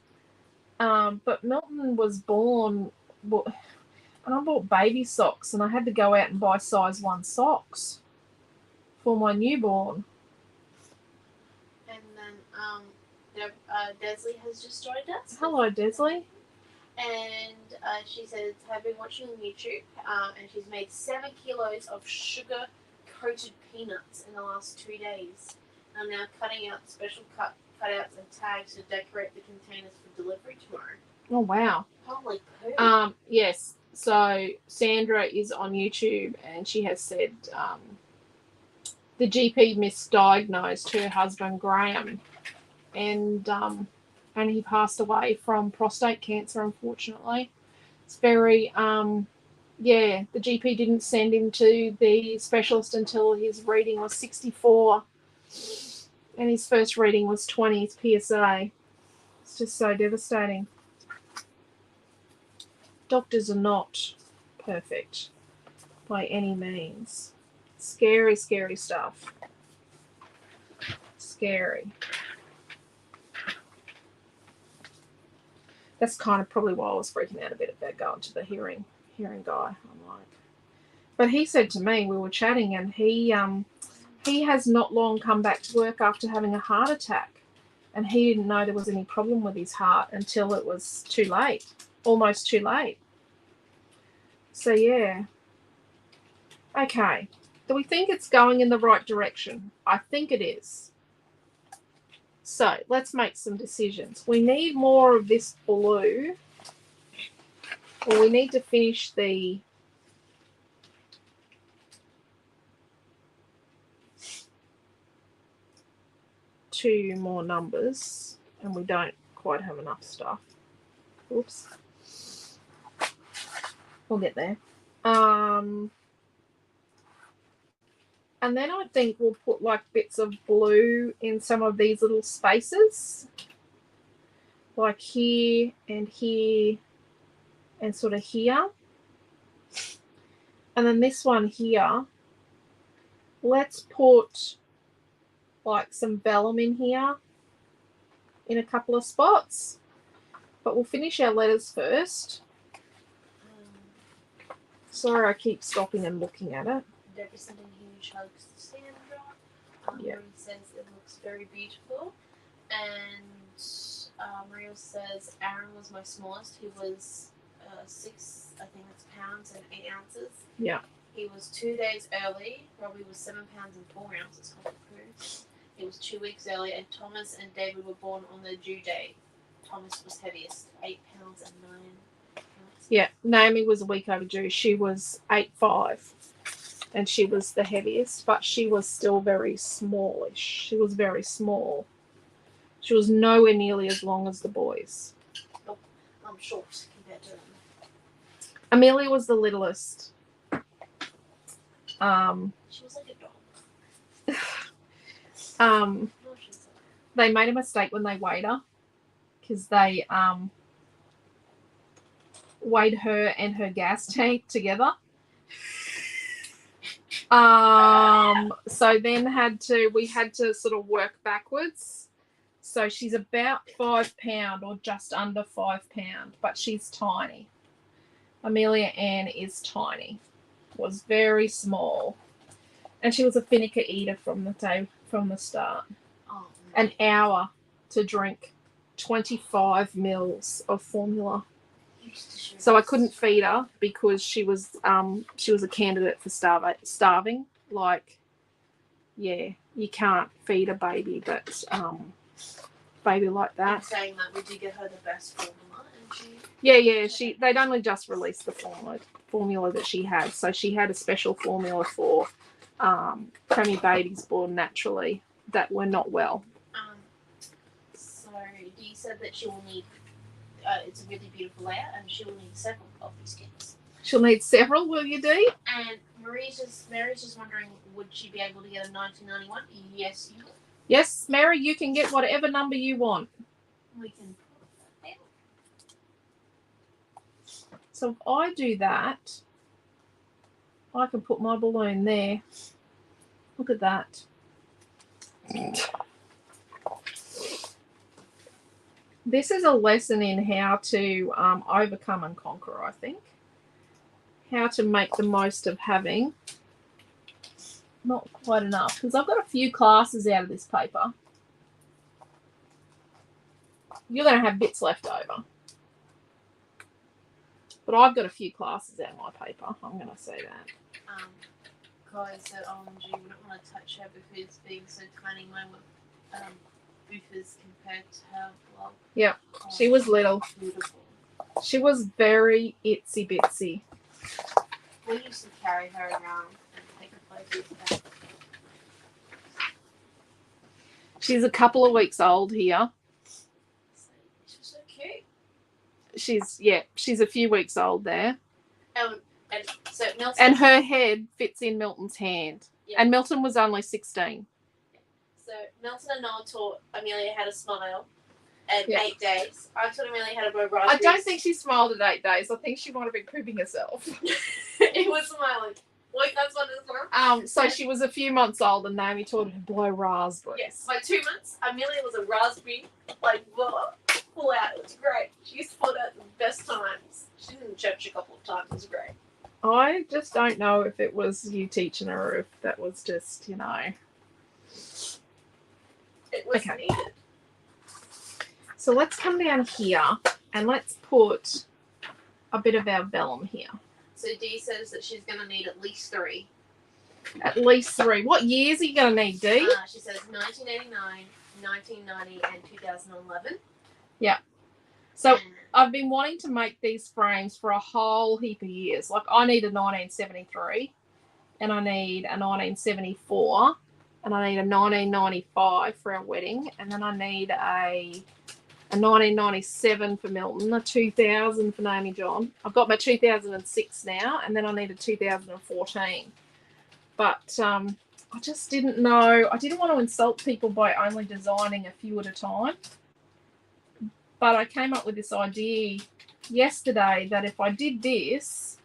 But Milton was born, and I bought baby socks, and I had to go out and buy size 1 socks for my newborn. And then Desley has just joined us. Hello, Desley. And she says, I've been watching on YouTube, and she's made 7 kilos of sugar-coated peanuts in the last 2 days. I'm now cutting out special cutouts and tags to decorate the containers for delivery tomorrow. Oh, wow. Holy poo. Yes. So Sandra is on YouTube, and she has said the GP misdiagnosed her husband Graham, and he passed away from prostate cancer, unfortunately. It's very the GP didn't send him to the specialist until his reading was 64, and his first reading was 20 PSA. It's just so devastating. Doctors are not perfect by any means. Scary, scary stuff. Scary. That's kind of probably why I was freaking out a bit about going to the hearing guy. I'm like, but he said to me, we were chatting, and he has not long come back to work after having a heart attack, and he didn't know there was any problem with his heart until it was too late, almost too late. So yeah. Okay. Do we think it's going in the right direction? I think it is. So let's make some decisions. We need more of this blue. Or we need to finish the two more numbers, and we don't quite have enough stuff. Oops. We'll get there. And then I think we'll put like bits of blue in some of these little spaces, like here and sort of here. And then this one here, let's put like some vellum in here in a couple of spots. But we'll finish our letters first. Sorry, I keep stopping and looking at it. Debbie sending huge hugs to Sandra. Yeah. Marie says it looks very beautiful. And Maria says Aaron was my smallest. He was 6, I think that's pounds and 8 ounces. Yeah. He was 2 days early. Robbie was 7 pounds and 4 ounces. He was 2 weeks early, and Thomas and David were born on the due date. Thomas was heaviest, 8 pounds and 9 ounces. Yeah, Naomi was a week overdue. She was 8'5", and she was the heaviest, but she was still very smallish. She was very small. She was nowhere nearly as long as the boys. Oh, I'm short compared to them. Amelia was the littlest. She was like a dog. They made a mistake when they weighed her, because they weighed her and her gas tank together. So then we had to sort of work backwards. So she's about 5 pound or just under 5 pound, but she's tiny. Amelia Ann is tiny, was very small, and she was a finicky eater from the start. Oh, An hour to drink 25 mils of formula. So I couldn't feed her because she was a candidate for starving. Like, yeah, you can't feed a baby that's baby like I'm that. saying that we did get her the best formula, and she. Yeah. They'd only just released the formula that she had, so she had a special formula for preemie babies born naturally that were not well. So Dee said that she will need. It's a really beautiful layout, and she will need several of these kits. She'll need several, will you, Dee? And Mary's just wondering, would she be able to get a 1991? Yes, you would. Yes, Mary, you can get whatever number you want. We can put that there. So if I do that, I can put my balloon there. Look at that. This is a lesson in how to overcome and conquer, I think. How to make the most of having not quite enough. Because I've got a few classes out of this paper. You're going to have bits left over. But I've got a few classes out of my paper. I'm going to say that. Guys said, OMG, we don't want to touch her because being so tiny, mine with boofers compared to her. Well, yeah, she was little. Beautiful. She was very itsy bitsy. We used to carry her around and take her places. She's a couple of weeks old here. She's so cute. She's a few weeks old there. And so Milton. And her head fits in Milton's hand. Yeah. And Milton was only 16. So Milton and Noah taught Amelia how to smile at 8 days. I taught Amelia how to blow raspberries. I don't think she smiled at 8 days. I think she might have been pooping herself. It was smiling. Like, that's what it was. So she was a few months old and Naomi taught her to blow raspberries. Yes. By 2 months, Amelia was a raspberry, like, full out. It was great. She used to pull it at the best times. She didn't church a couple of times. It was great. I just don't know if it was you teaching her or if that was just, It was needed. So let's come down here and let's put a bit of our vellum here. So Dee says that she's going to need at least 3. At least 3. What years are you going to need, Dee? She says 1989, 1990, and 2011. Yeah. So I've been wanting to make these frames for a whole heap of years. Like I need a 1973 and I need a 1974 and I need a 1995 for our wedding, and then I need a 1997 for Milton, a 2000 for Naomi John. I've got my 2006 now, and then I need a 2014. But I just didn't know. I didn't want to insult people by only designing a few at a time. But I came up with this idea yesterday that if I did this,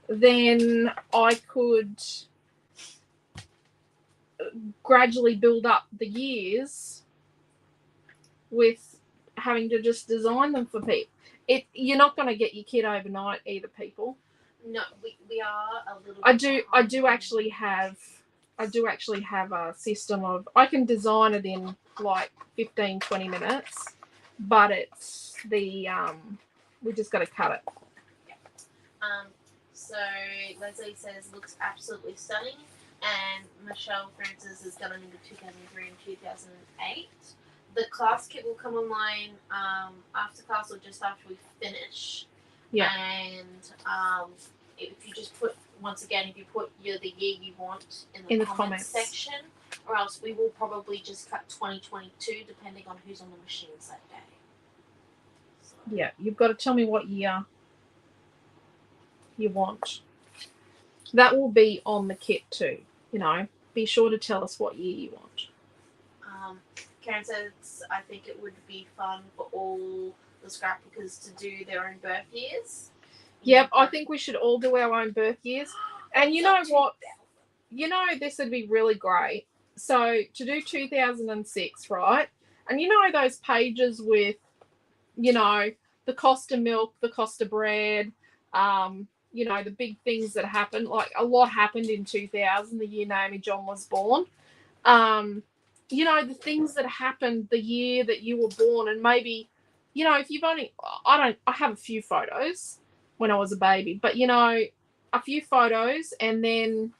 then I could gradually build up the years with having to just design them for people. You're not going to get your kid overnight either, people. No, we are a little. I do actually have a system of, I can design it in like 15-20 minutes, but it's the we just got to cut it. Yeah. So Leslie says looks absolutely stunning, and Michelle Francis is going to need a 2003 and 2008. The class kit will come online after class or just after we finish. Yeah. And if you just put, once again, if you put the year you want in the comments section, or else we will probably just cut 2022 depending on who's on the machines that day. So. Yeah, you've got to tell me what year you want. That will be on the kit too. Be sure to tell us what year you want. Karen says, I think it would be fun for all the scrapbookers to do their own birth years. Yep, I think we should all do our own birth years. And you know what? This would be really great. So to do 2006, right? And those pages with, the cost of milk, the cost of bread, the big things that happened. Like a lot happened in 2000, the year Naomi John was born. The things that happened the year that you were born, and maybe, if you've only, I have a few photos when I was a baby, but a few photos, and then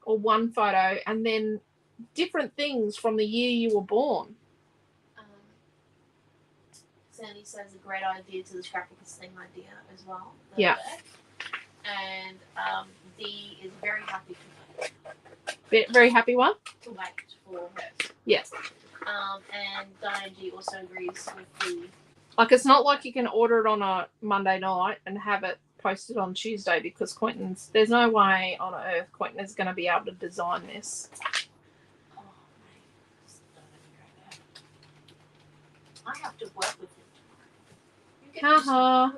or one photo, and then different things from the year you were born. Sandy says a great idea to the scrapbookers thing idea as well. Yeah. And Dee is very happy Very happy one. to wait for hers. Yes. And Diane G also agrees with the. Like, it's not like you can order it on a Monday night and have it posted on Tuesday, because there's no way on earth Quentin is going to be able to design this. Oh, I have to work with him tomorrow. Haha.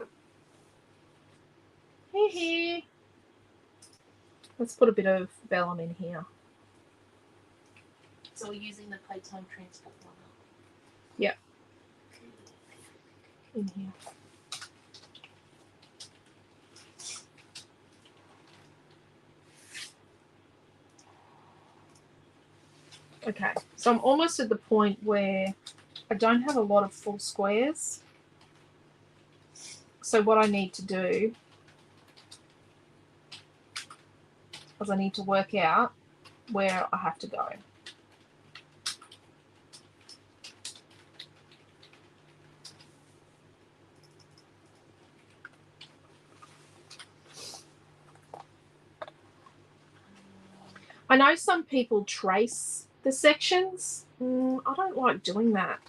Hee. Let's put a bit of vellum in here. So we're using the Playtime Transport one. Yep. In here. Okay, so I'm almost at the point where I don't have a lot of full squares. So what I need to do is I need to work out where I have to go. I know some people trace the sections. I don't like doing that.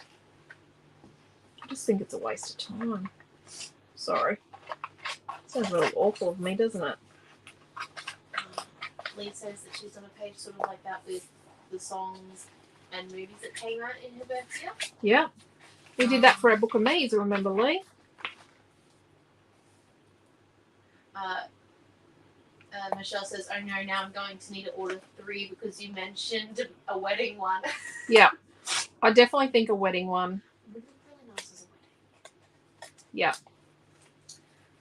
I just think it's a waste of time. Sorry. Sounds really awful of me, doesn't it? Lee says that she's on a page sort of like that with the songs and movies that came out in her birth year. Yeah. We did that for our Book of Me's, remember, Lee? Michelle says, oh no, now I'm going to need to order 3 because you mentioned a wedding one. Yeah. I definitely think a wedding one. Really nice as a wedding. Yeah.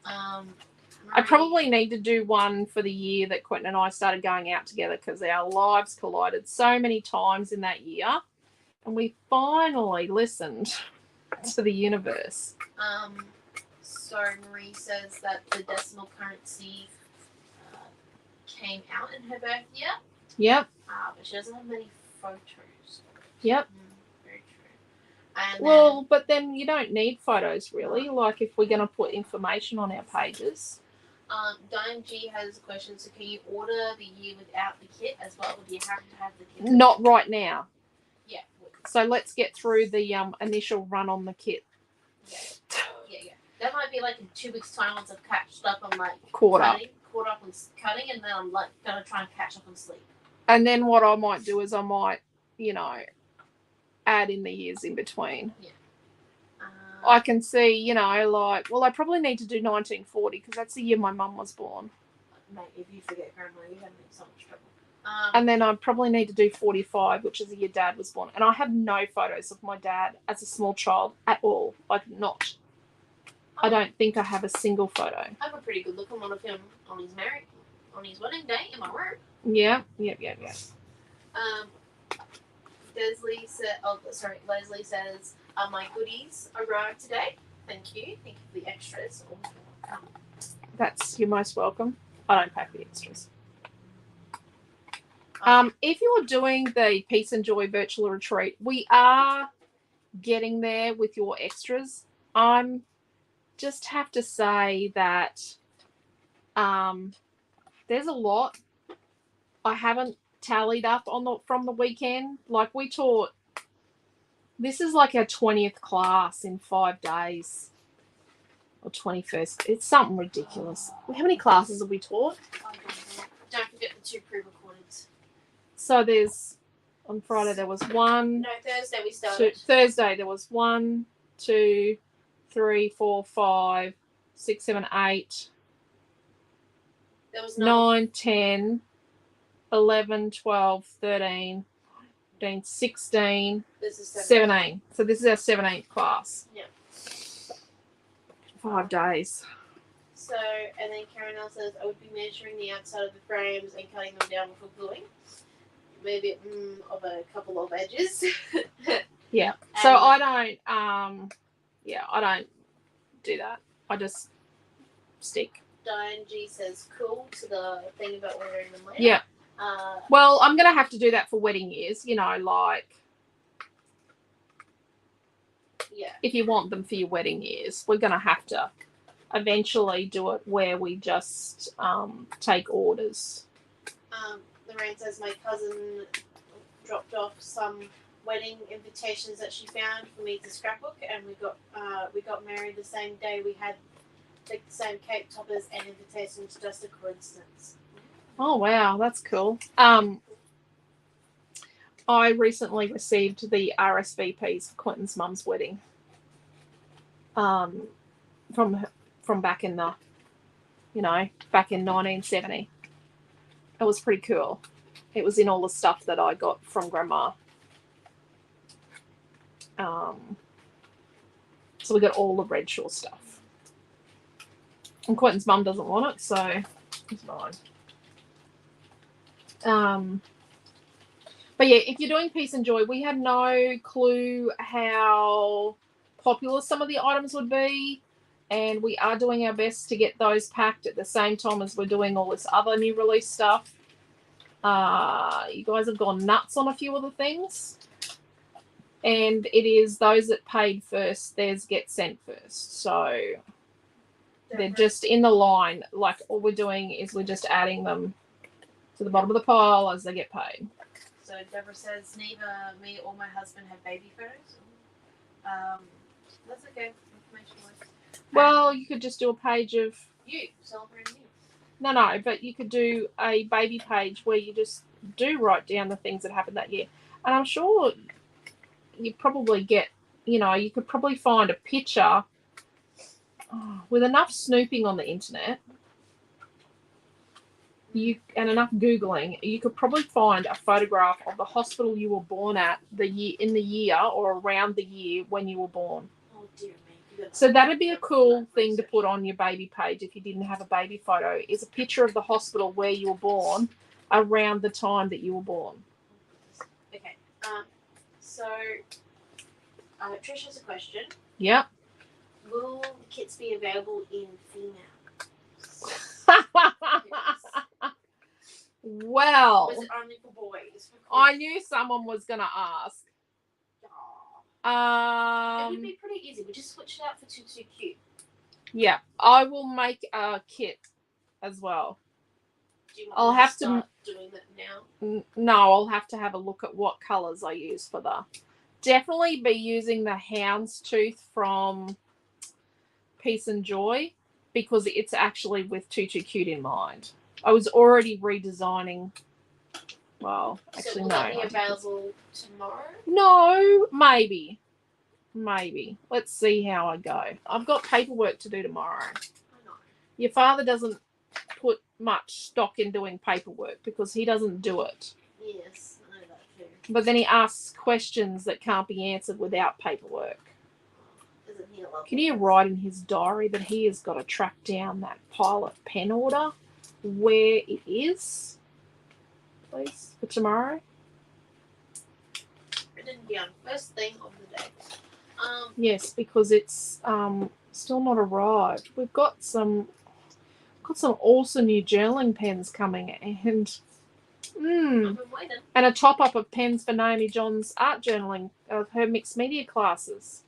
I Marie- probably need to do one for the year that Quentin and I started going out together, because our lives collided so many times in that year, and we finally listened to the universe. So Marie says that the decimal currency came out in her birth year. Yep. But she doesn't have many photos. Yep. Very true. And Well, but then you don't need photos, really. Like, if we're going to put information on our pages. Diane G has a question. So, can you order the year without the kit as well, or do you have to have the kit? Not right now. Yeah. So let's get through the initial run on the kit. Yeah. That might be like in 2 weeks' time once I've catched up on like Caught up, on cutting, and then I'm like gonna try and catch up on sleep. and then what I might do is I might, add in the years in between. Yeah. I can see, like, well, I probably need to do 1940 because that's the year my mum was born. Mate, if you forget grandma, you're having so much trouble. And then I probably need to do 45, which is the year Dad was born. And I have no photos of my dad as a small child at all. Like, not. I don't think I have a single photo. I have a pretty good looking one of him on his wedding day in my room. Yeah. Leslie says, my goodies arrived today. Thank you for the extras. You're most welcome. I don't pay for the extras. If you're doing the Peace and Joy virtual retreat, we are getting there with your extras. I'm just have to say that there's a lot I haven't tallied up from the weekend. Like, we taught, this is like our 20th class in 5 days, or 21st. It's something ridiculous. How many classes have we taught? Don't forget the 2 pre-recorded. So on Friday there was 1. No, Thursday we started. Thursday there was 1, 2, 3, 4, 5, 6, 7, 8, There was 9, 10, 11, 12, 13, 15, 16, This is 17. So this is our 17th class. Yeah. 5 days. So, and then Karen L says, I would be measuring the outside of the frames and cutting them down before gluing. Maybe of a couple of edges. Yeah. So I don't do that. I just stick. Diane G says, cool to the thing about ordering them later. Yeah. Well, I'm going to have to do that for wedding years, you know, like Yeah. if you want them for your wedding years, we're going to have to eventually do it where we just take orders. Lorraine says my cousin dropped off some wedding invitations that she found for me to scrapbook, and we got married the same day. We had the same cake toppers and invitations, just a coincidence. Oh, wow, that's cool. I recently received the RSVPs for Quentin's mum's wedding. From back in the, you know, back in 1970. It was pretty cool. It was in all the stuff that I got from Grandma. So we got all the Redshaw stuff. And Quentin's mum doesn't want it, so it's fine. But yeah, if you're doing Peace and Joy, we had no clue how popular some of the items would be. And we are doing our best to get those packed at the same time as we're doing all this other new release stuff. You guys have gone nuts on a few of the things. And it is those that paid first, theirs get sent first. So they're just in the line. Like all we're doing is we're just adding them to the bottom of the pile as they get paid. So Deborah says neither me or my husband have baby photos. That's okay. Information works. Well, you could just do a page of You celebrating you. No, but you could do a baby page where you just do write down the things that happened that year. And I'm sure you probably get, you know, you could probably find a picture with enough snooping on the internet and enough Googling, you could probably find a photograph of the hospital you were born at in the year or around the year when you were born. Oh dear me. So that'd be a cool thing to put on your baby page if you didn't have a baby photo, is a picture of the hospital where you were born around the time that you were born. Okay. So Trish has a question. Yep. Will the kits be available in female? Well, Was it only for boys? I knew someone was going to ask. It would be pretty easy. We just switch it out for Too Cute. Yeah, I will make a kit as well. Do you want I'll me have start doing that now? No, I'll have to have a look at what colours I use for the. Definitely be using the houndstooth from Peace and Joy because it's actually with Too Cute in mind. I was already redesigning. Well, actually, so will no. that be available tomorrow? No, maybe. Let's see how I go. I've got paperwork to do tomorrow. I know. Your father doesn't put much stock in doing paperwork because he doesn't do it. Yes, I know that too. But then he asks questions that can't be answered without paperwork. Isn't he a lovely Can you person? write in his diary that he has got to track down that pile of pen order where it is, please, for tomorrow? Written down first thing of the day. Yes, because it's still not arrived. We've got some awesome new journaling pens coming, and I've been waiting. and a top up of pens for Naomi John's art journaling of her mixed media classes.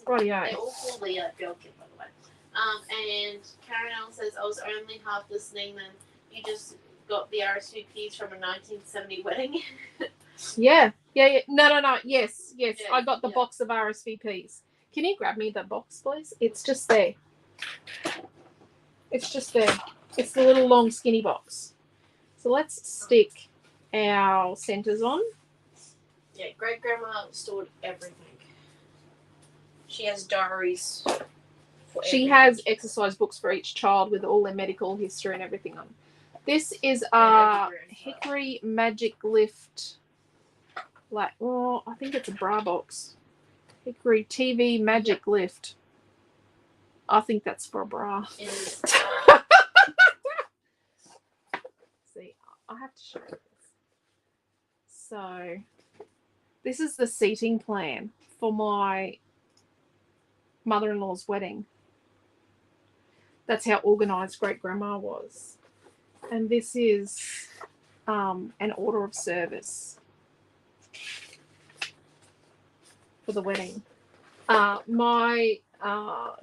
Rightio. They're all for the girl kit, by the way. And Karen L says, I was only half listening, then you just got the RSVPs from a 1970 wedding. Yeah. No. Yes. Yeah, I got the yeah. box of RSVPs. Can you grab me the box, please? It's just there. It's the little long skinny box. So let's stick our centers on. Yeah, great grandma stored everything. She has diaries. She has exercise books for each child with all their medical history and everything on. This is a Hickory Magic Lift. I think it's a bra box. Hickory TV Magic Lift. I think that's for a bra. It is. See, I have to show you this. So, this is the seating plan for my mother-in-law's wedding. That's how organised great grandma was. And this is an order of service for the wedding.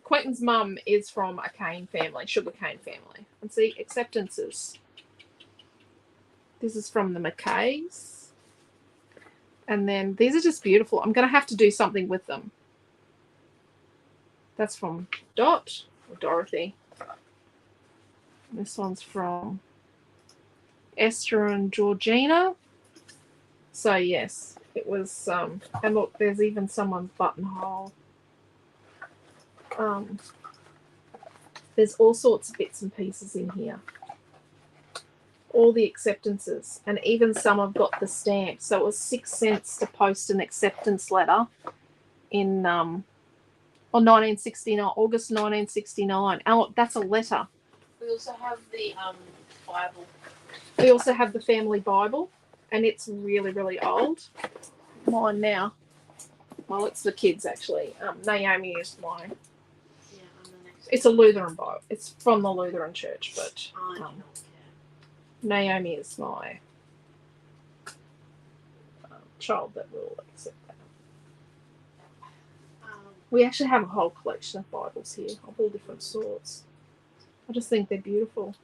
Quentin's mum is from a cane family, sugar cane family. And see, acceptances. This is from the McKays. And then these are just beautiful. I'm going to have to do something with them. That's from Dot or Dorothy. This one's from Esther and Georgina. So yes, it was, and look, there's even someone's buttonhole. There's all sorts of bits and pieces in here. All the acceptances, and even some have got the stamp. So it was 6 cents to post an acceptance letter in on 1969, August 1969. And look, that's a letter. We also have the Bible. We also have the family Bible, and it's really, really old. Mine now. Well, it's the kids actually. Naomi is mine. Yeah, I'm the next. It's a Lutheran Bible. It's from the Lutheran church, but I don't care. Naomi is my child that will accept that. We actually have a whole collection of Bibles here of all different sorts. I just think they're beautiful.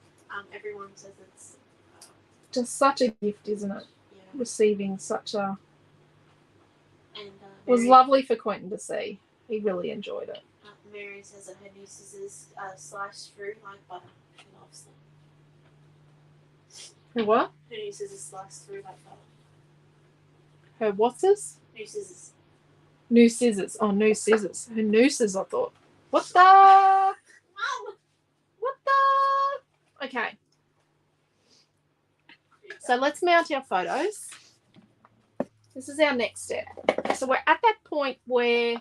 Everyone says it's Just such a gift, isn't it? yeah. Receiving such a... And It was Mary, lovely for Quentin to see. He really enjoyed it. Mary says that her new scissors slice through like butter. She loves them. Her what? Her new scissors slice through like butter. Her what's this? New scissors. New scissors. Oh, new scissors. Her nooses, I thought. What the? Mom! What the? Okay. So let's mount our photos. This is our next step. So we're at that point where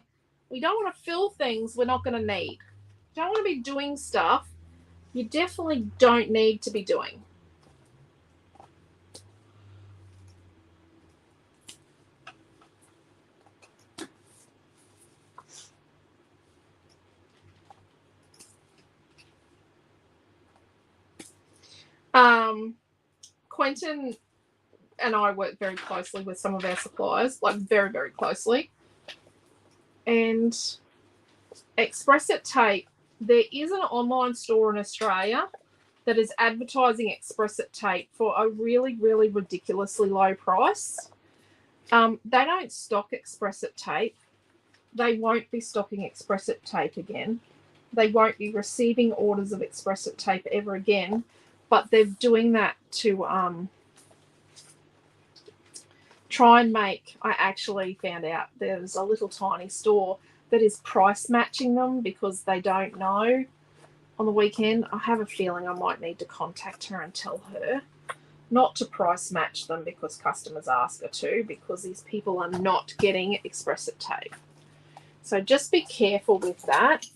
we don't want to fill things we're not going to need. You don't want to be doing stuff you definitely don't need to be doing. Quentin and I work very closely with some of our suppliers, like very, very closely. And Express It Tape, there is an online store in Australia that is advertising Express It Tape for a really, really ridiculously low price. They don't stock Express It Tape. They won't be stocking Express It Tape again. They won't be receiving orders of Express It Tape ever again. But they're doing that to try and make... I actually found out there's a little tiny store that is price matching them because they don't know on the weekend. I have a feeling I might need to contact her and tell her not to price match them because customers ask her to, because these people are not getting Express It Tape. So just be careful with that.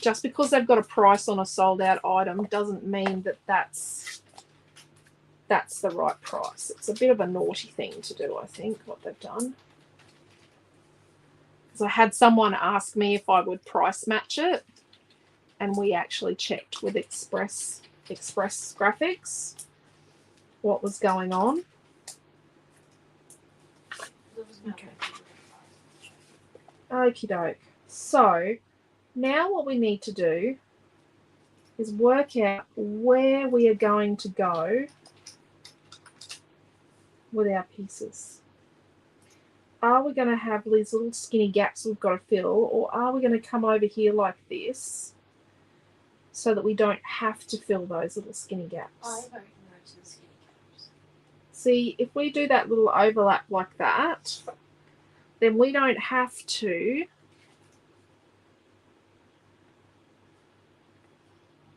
Just because they've got a price on a sold out item doesn't mean that that's the right price. It's a bit of a naughty thing to do, I think, what they've done. Because I had someone ask me if I would price match it, and we actually checked with Express Graphics what was going on. Okay. Okie doke. So now what we need to do is work out where we are going to go with our pieces. Are we going to have these little skinny gaps we've got to fill, or are we going to come over here like this so that we don't have to fill those little skinny gaps? I reckon go to the skinny gaps. See, if we do that little overlap like that, then we don't have to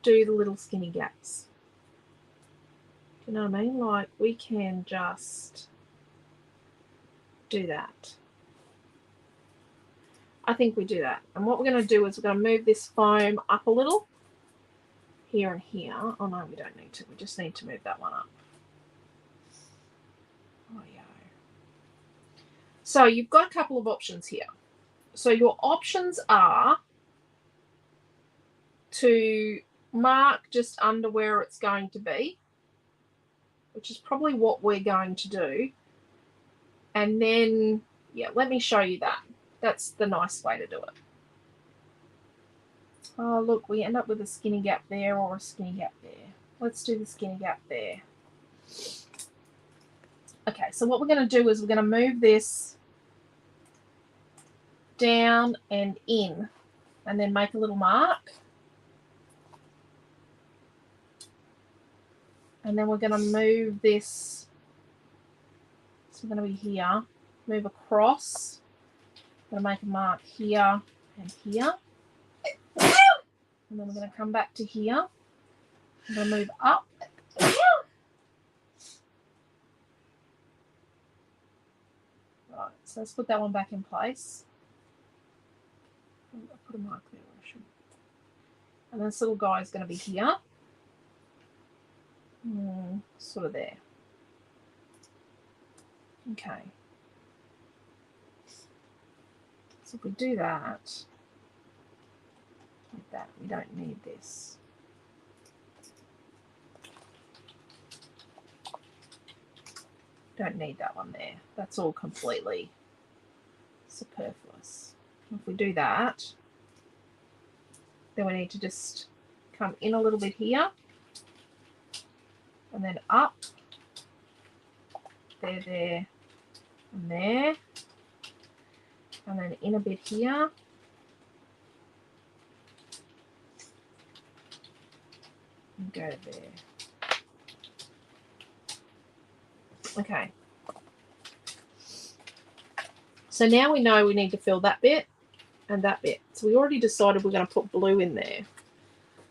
do the little skinny gaps. Do you know what I mean? Like, we can just do that. I think we do that. And what we're going to do is we're going to move this foam up a little. Here and here. Oh no, we don't need to. We just need to move that one up. Oh yeah. So you've got a couple of options here. So your options are to mark just under where it's going to be. which is probably what we're going to do. And then, yeah, let me show you that. That's the nice way to do it. Oh, look, we end up with a skinny gap there or a skinny gap there. Let's do the skinny gap there. Okay, so what we're going to do is we're going to move this down and in, and then make a little mark. And then we're going to move this, so we're going to be here, move across. I'm going to make a mark here and here. And then we're going to come back to here. I'm going to move up. Right, so let's put that one back in place. I'll put a mark there. And this little guy is going to be here. Sort of there. Okay. So if we do that, like that, we don't need this. Don't need that one there. That's all completely superfluous. If we do that, then we need to just come in a little bit here and then up, there, and there, and then in a bit here. And go there. Okay. So now we know we need to fill that bit and that bit. So we already decided we're going to put blue in there.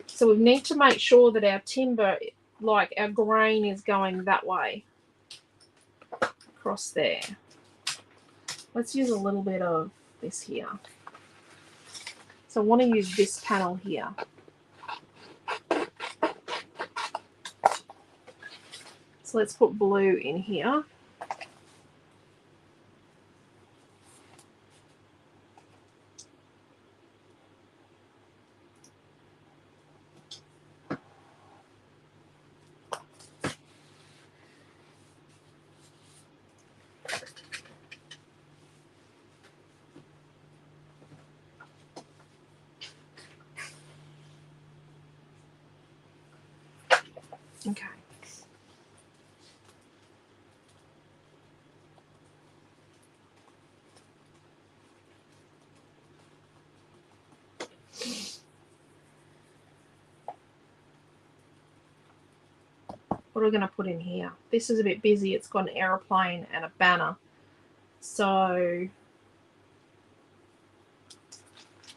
So we need to make sure that our timber, like our grain, is going that way. Across there. Let's use a little bit of this here. So I want to use this panel here. So let's put blue in here. Okay. What are we going to put in here? This is a bit busy. It's got an aeroplane and a banner. So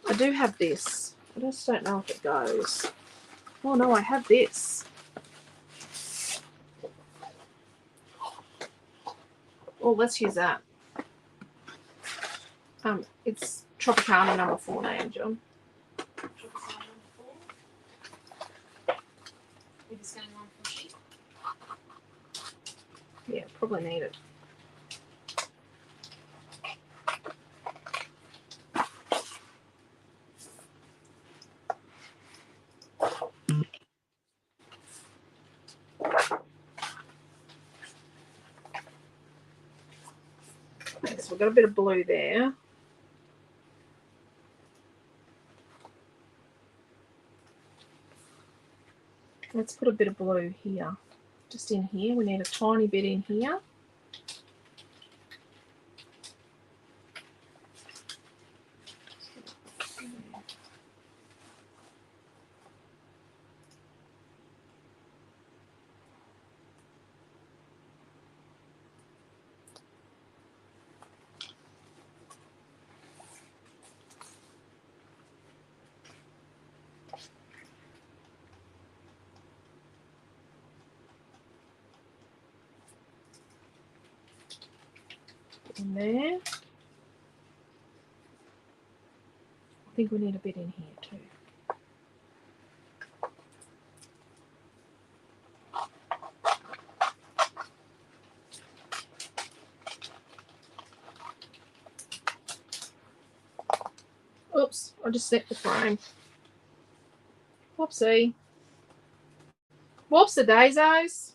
I do have this. I just don't know if it goes. Oh no, I have this. Well, let's use that. It's Tropicana number 4 name, John. Yeah, probably need it. Okay, so we've got a bit of blue there. Let's put a bit of blue here. Just in here. We need a tiny bit in here. In there. I think we need a bit in here too. Oops, I just set the frame. Whoopsie. Whoops the daisies.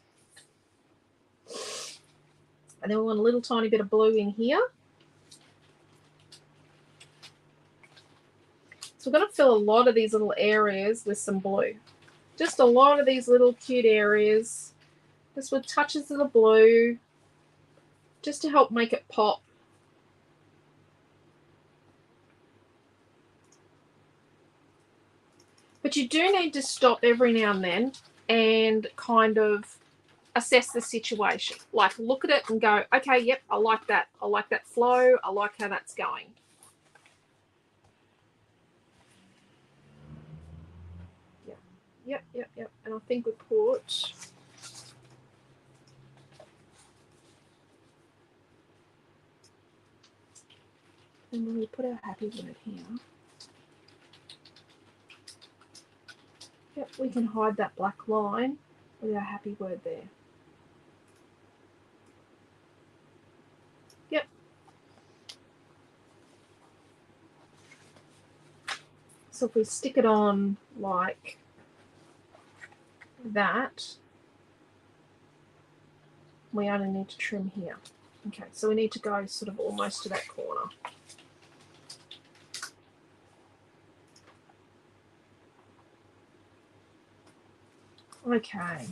And then we want a little tiny bit of blue in here. So we're going to fill a lot of these little areas with some blue. Just a lot of these little cute areas, just with touches of the blue, just to help make it pop. But you do need to stop every now and then and kind of assess the situation. Like look at it and go, okay, yep, I like that. I like that flow. I like how that's going. Yep. And I think we put... And when we put our happy word here, yep, we can hide that black line with our happy word there. Yep. So if we stick it on like that, we only need to trim here. Okay, so we need to go sort of almost to that corner. Okay.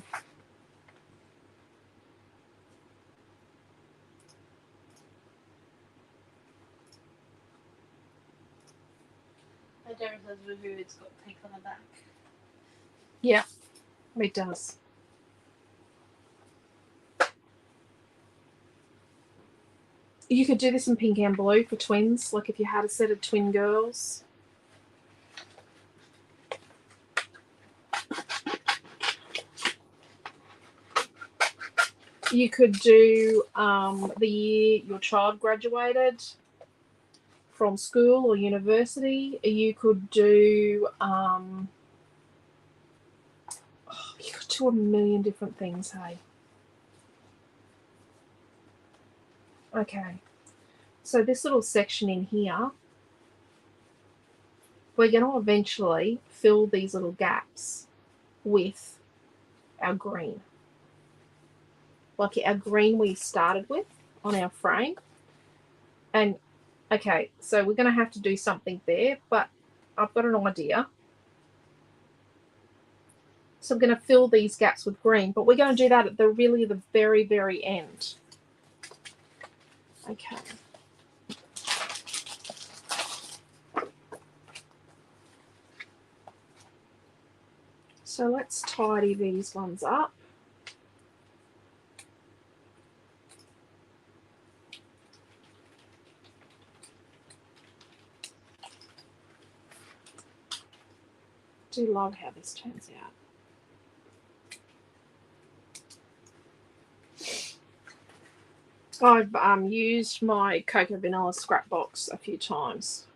Darren says woohoo, it's got pink on the back. Yeah, it does. You could do this in pink and blue for twins, like if you had a set of twin girls. You could do the year your child graduated from school or university. You could do you could do a million different things, hey. Okay, so this little section in here, we're going to eventually fill these little gaps with our green. Like our green we started with on our frame. And okay, so we're going to have to do something there, but I've got an idea. So I'm going to fill these gaps with green, but we're going to do that at the very, very end. Okay. So let's tidy these ones up. I do love how this turns out. I've used my Cocoa Vanilla scrap box a few times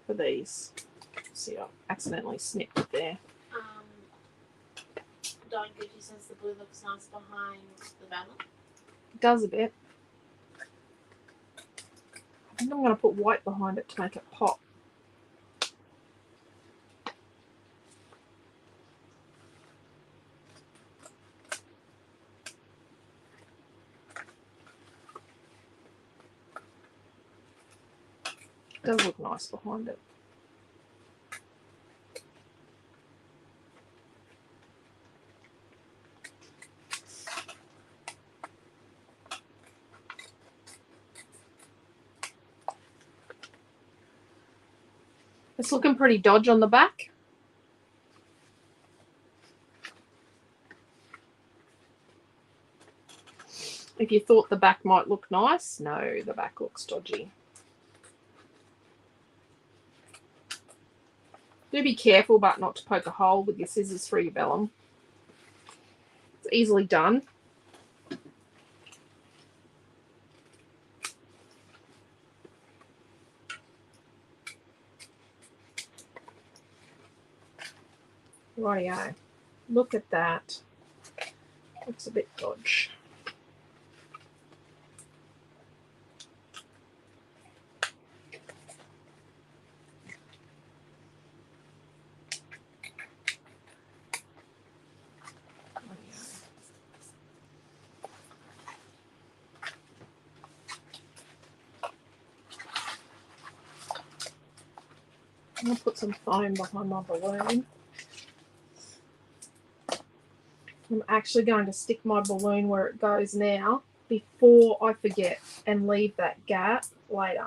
for these. See, I accidentally snipped it there. Don Gucci says the blue looks nice behind the banner. It does a bit. I think I'm going to put white behind it to make it pop. It does look nice behind it. It's looking pretty dodgy on the back. If you thought the back might look nice, no, the back looks dodgy. Do be careful but not to poke a hole with your scissors through your vellum. It's easily done. Rightio. Look at that. Looks a bit dodgy. I'm going to put some foam behind my balloon. I'm actually going to stick my balloon where it goes now before I forget and leave that gap later.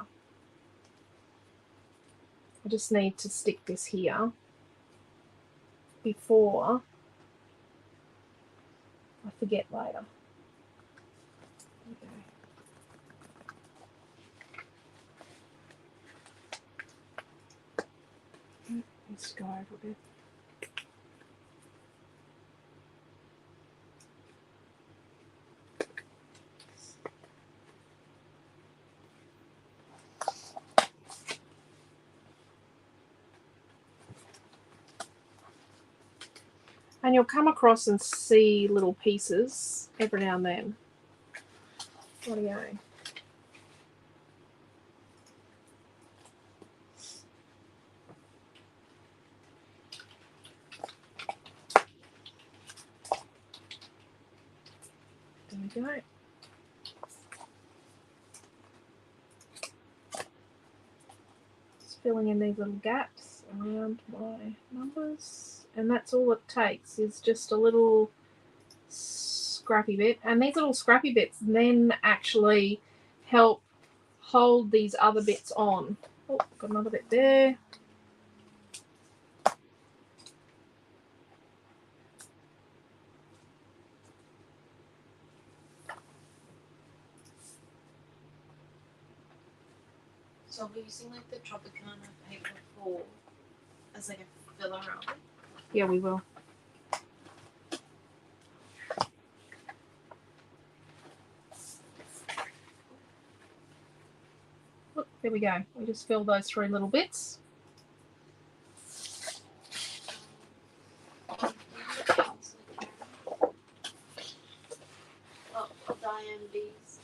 I just need to stick this here before I forget later. There we go. Let's go over a bit. And you'll come across and see little pieces every now and then. Rightio. There we go. Just filling in these little gaps around my numbers. And that's all it takes is just a little scrappy bit. And these little scrappy bits then actually help hold these other bits on. Oh, got another bit there. So we're using like the Tropicana paper for as like a filler on. Yeah, we will. Look, there we go. We just fill those 3 little bits. Oh, Diane B's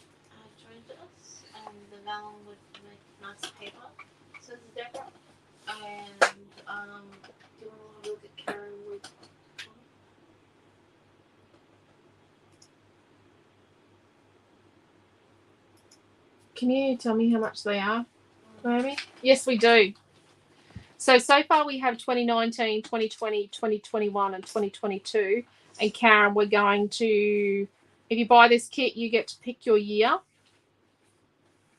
joined us, and the vellum would make nice paper. So it's Deborah, and do you want to look at Karen with? Can you tell me how much they are, Naomi? Yes, we do. So far we have 2019, 2020, 2021 and 2022. And Karen, we're going to, if you buy this kit, you get to pick your year.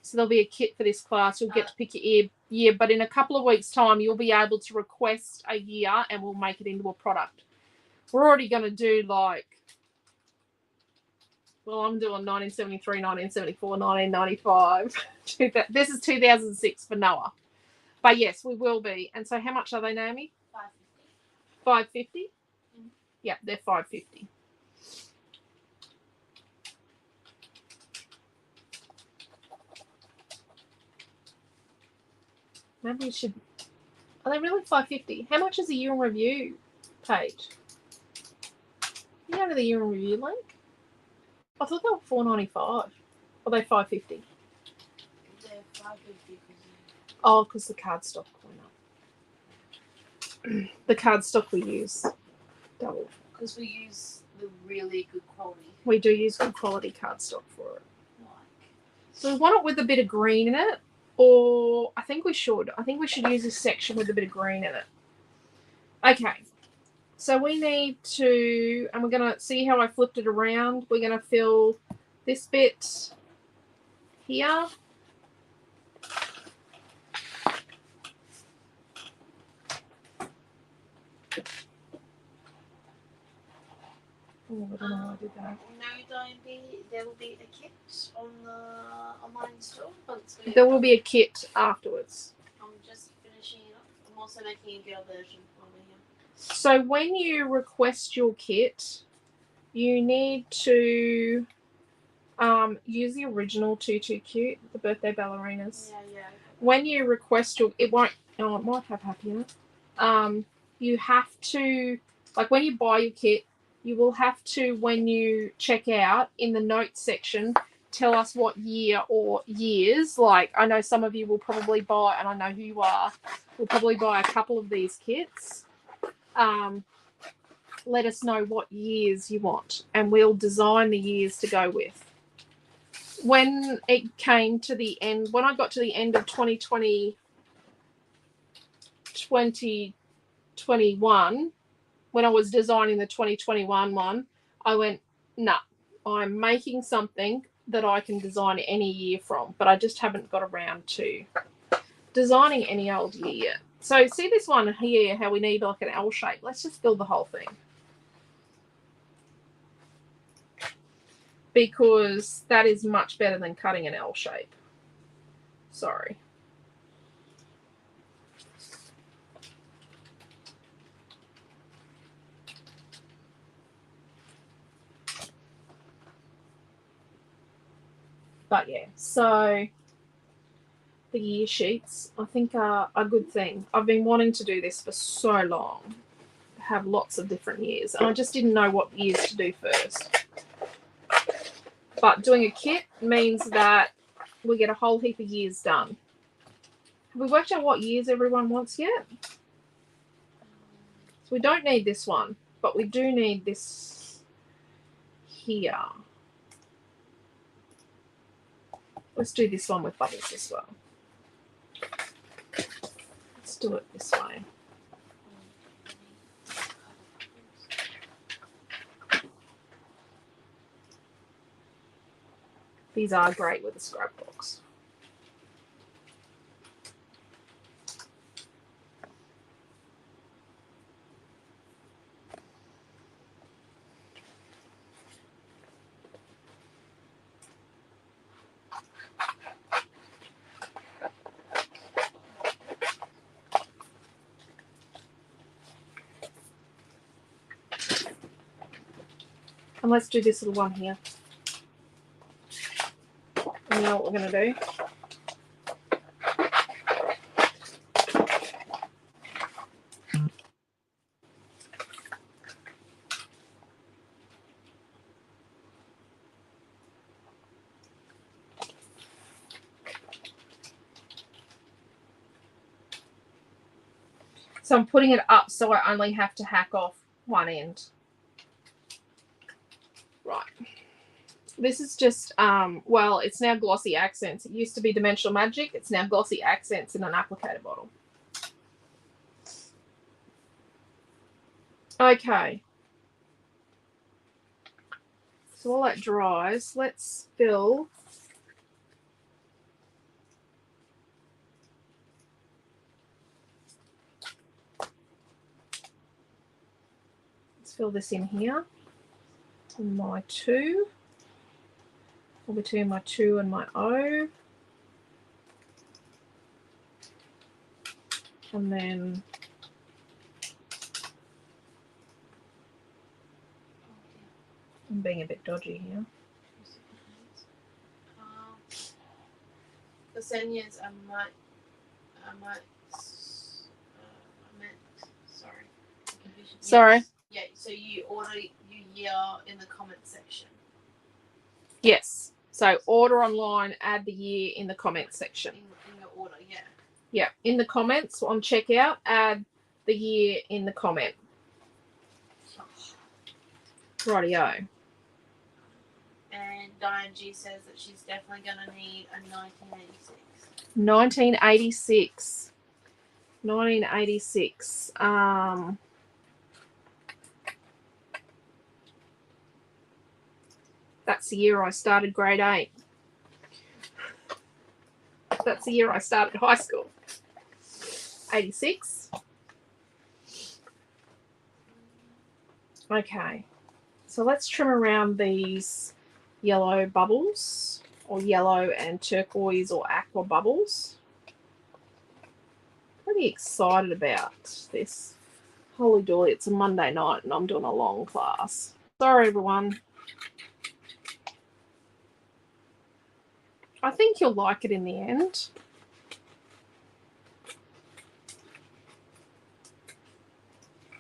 So there'll be a kit for this class. You'll get to pick your year, but in a couple of weeks' time, you'll be able to request a year and we'll make it into a product. We're already going to do like, well, I'm doing 1973, 1974, 1995. This is 2006 for Noah. But yes, we will be. And so how much are they, Naomi? $5.50. $5.50? Yeah, they're $5.50. Maybe we should. Are they really $5.50? How much is the year in review page? You go to the year in review link? I thought they were $4.95. Or are they $5.50? They're $5.50. Oh, because the cardstock went up. The cardstock we use double. Because we use the really good quality. We do use good quality cardstock for it. Like. So we want it with a bit of green in it. Or I think we should. I think we should use this section with a bit of green in it. Okay. So we need to, and we're going to see how I flipped it around. We're going to fill this bit here. Oh, I don't know how I did that. No, don't be. There will be a kit on the online store. There will be a kit afterwards. I'm just finishing it up. I'm also making a girl version over here. So when you request your kit, you need to use the original Tutu Cute, the birthday ballerinas. Yeah. When you request your, it won't. Oh, it might have happy in it. You have to, like when you buy your kit, you will have to, when you check out in the notes section, tell us what year or years. Like I know some of you will probably buy, and I know who you are, will probably buy a couple of these kits. Let us know what years you want, and we'll design the years to go with. When it came to the end, when I got to the end of 2020, 2021, when I was designing the 2021 one, I went, nah, I'm making something that I can design any year from, but I just haven't got around to designing any old year yet. So see this one here, how we need like an L shape. Let's just build the whole thing. Because that is much better than cutting an L shape. Sorry. But yeah, so the year sheets I think are a good thing. I've been wanting to do this for so long, have lots of different years, and I just didn't know what years to do first. But doing a kit means that we get a whole heap of years done. Have we worked out what years everyone wants yet? So we don't need this one, but we do need this here. Let's do this one with bubbles as well. Let's do it this way. These are great with the scrapbooks. And let's do this little one here. And you know what we're going to do? So I'm putting it up so I only have to hack off one end. Right. This is just, well, it's now Glossy Accents. It used to be Dimensional Magic. It's now Glossy Accents in an applicator bottle. Okay. So while that dries, let's fill this in here. And my 2. Or between my 2 and my O. And then I'm being a bit dodgy here. The seniors, I meant, sorry. Sorry. Yes. Yeah, so you order your year in the comments section. Yes. So order online, add the year in the comments section. In your order, yeah. Yeah, in the comments on checkout, add the year in the comment. Rightio. And Diane G says that she's definitely going to need a 1986. 1986. 1986. That's the year I started grade 8. That's the year I started high school. 86. Okay. So let's trim around these yellow bubbles, or yellow and turquoise or aqua bubbles. Pretty excited about this. Holy dooly, it's a Monday night and I'm doing a long class. Sorry, everyone. I think you'll like it in the end.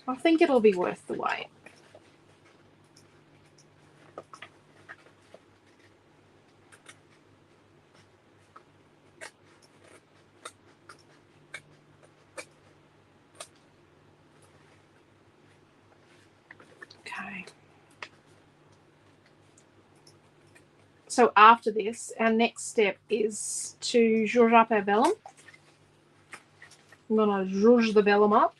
I think it'll be worth the wait. Okay. So after this, our next step is to zhuzh up our vellum I'm gonna zhuzh the vellum up.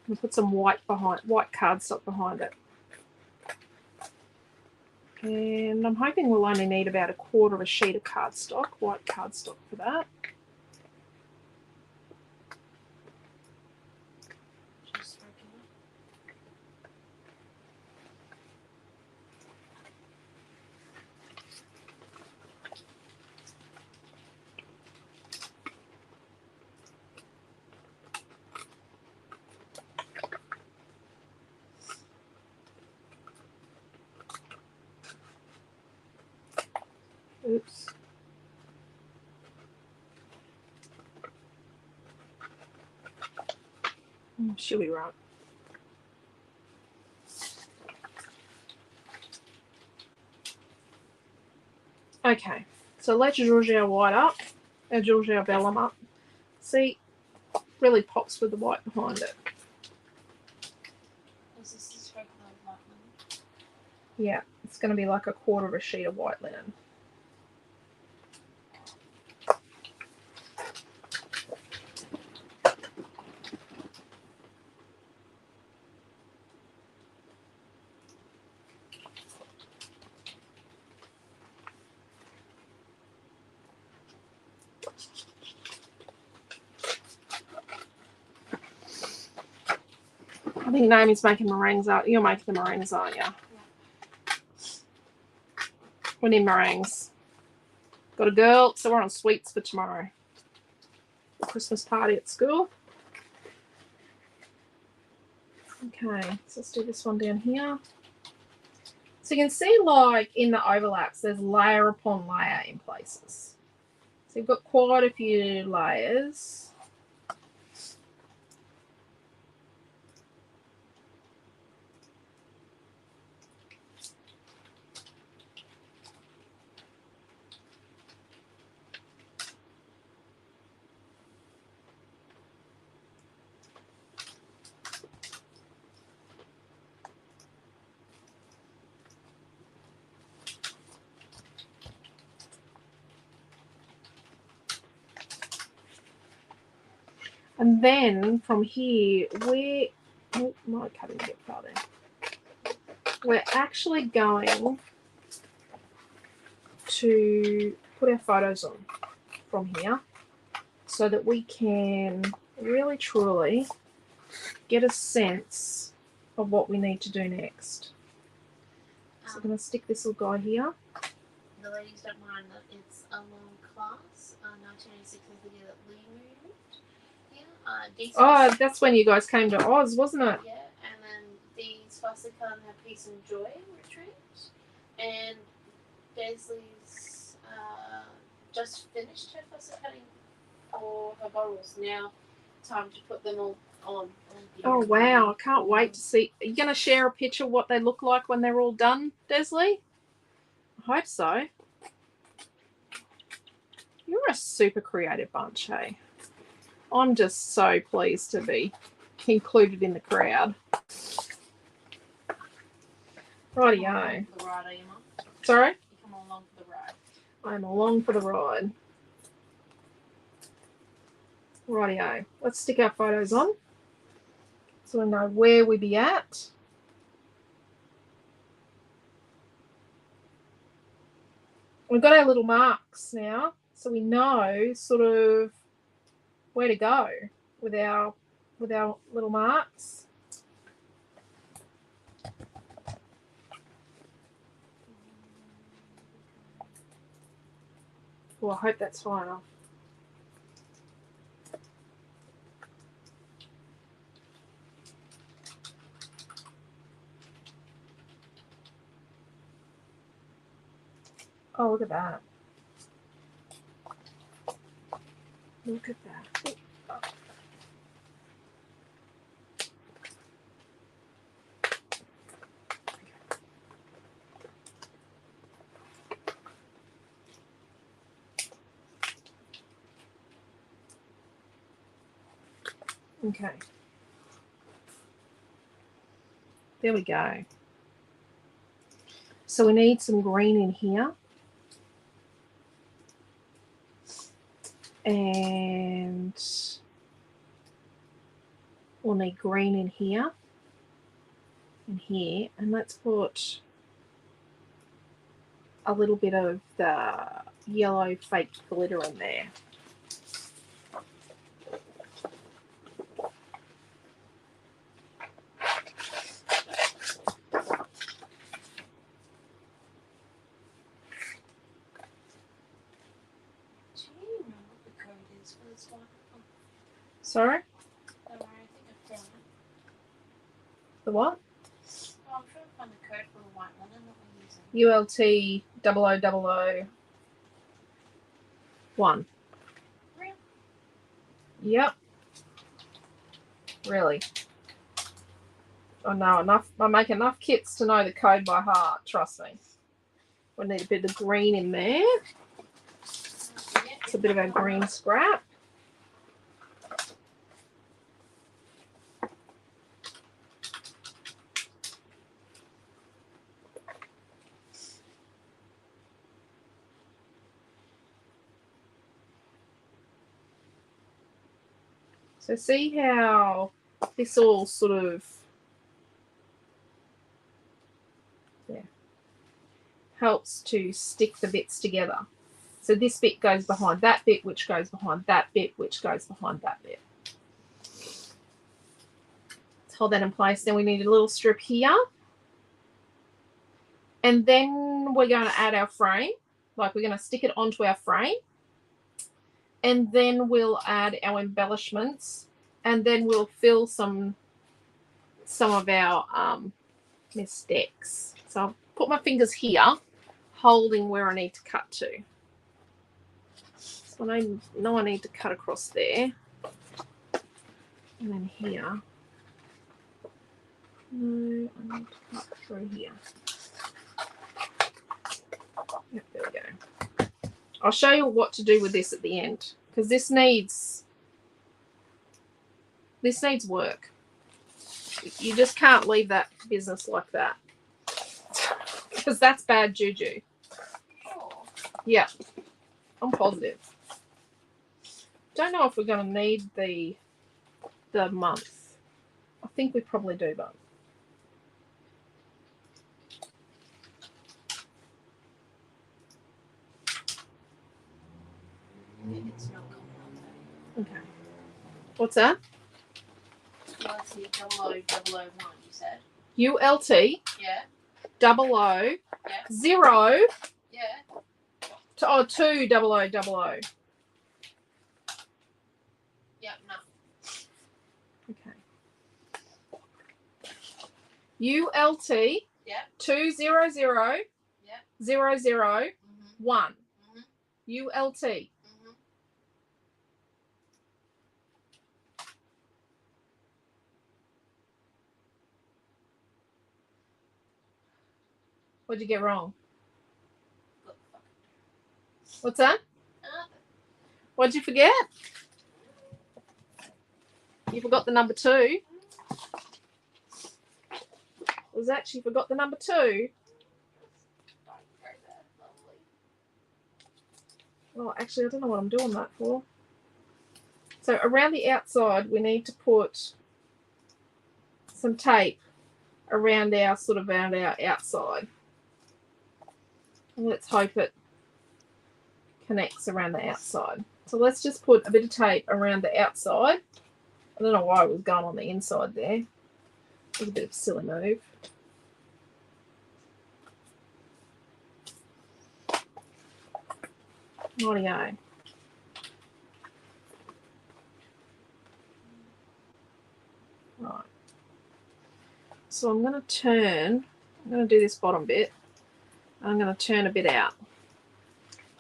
I'm gonna put some white cardstock behind it. And I'm hoping we'll only need about 1/4 of a sheet of cardstock, white cardstock for that. Just regular. Oops. She'll be right. Okay, so let's zhuzh our white up, and zhuzh our vellum up. See, really pops with the white behind it. This is regular white linen. Yeah, it's going to be like 1/4 of a sheet of white linen. I think Naomi's making meringues. You're making the meringues, aren't you? Yeah. We need meringues. Got a girl, so we're on sweets for tomorrow. Christmas party at school. Okay, so let's do this one down here. So you can see, like, in the overlaps, there's layer upon layer in places. So you've got quite a few layers. And then from here, we're actually going to put our photos on from here so that we can really truly get a sense of what we need to do next. So I'm going to stick this little guy here. The ladies don't mind that it's a long class. 1986 is the year that Lee moved. Yeah. That's when you guys came to Oz, wasn't it? Yeah, and then the swastika and her peace and joy retreat. And Desley's just finished her fussy cutting for her bottles. Now, time to put them all on. Oh, wow. I can't wait to see. Are you going to share a picture of what they look like when they're all done, Desley? I hope so. You're a super creative bunch, hey? I'm just so pleased to be included in the crowd. Rightio. Sorry? You come along for the ride. I'm along for the ride. Rightio. Let's stick our photos on so we know where we be at. We've got our little marks now, so we know sort of where to go with our little marks. Well, I hope that's high enough. Oh, look at that. Look at that. Okay. There we go. So we need some green in here. And We'll need green in here and here, and let's put a little bit of the yellow fake glitter in there. Do you know what the code is for this one? Sorry? Don't worry, I think I've found it. The what? Oh, I'm trying to find the code for the white linen that we're using. ULT 00001. Really? Yep. Really. I know enough. I make enough kits to know the code by heart. Trust me. We need a bit of green in there. It's a bit of our green scrap. So see how this all sort of helps to stick the bits together. So this bit goes behind that bit, which goes behind that bit, which goes behind that bit. Let's hold that in place. Then we need a little strip here. And then we're going to add our frame. Like we're going to stick it onto our frame. And then we'll add our embellishments. And then we'll fill some of our mistakes. So I'll put my fingers here, holding where I need to cut to. So I know I need to cut across there. And then here. No, I need to cut through here. Yep, there we go. I'll show you what to do with this at the end, because this needs work. You just can't leave that business like that, because that's bad juju. Oh. Yeah, I'm positive. Don't know if we're going to need the month. I think we probably do, but It's not coming up though. okay. What's that? ULT 00001, you said? ULT Yeah. 00 Yeah. 0 Yeah. 2 0000. Yep, no. Okay. ULT Yep. 200 Yep. 00 1. Mhm. ULT. Mhm. What'd you get wrong? Good fuck. What's that? What'd you forget? You forgot the number 2. It was actually forgot the number 2. Well, actually, I don't know what I'm doing that for. So around the outside, we need to put some tape around our outside. And let's hope it connects around the outside. So let's just put a bit of tape around the outside. I don't know why it was going on the inside there. It was a bit of a silly move. Rightio. Right. So I'm going to do this bottom bit. I'm going to turn a bit out.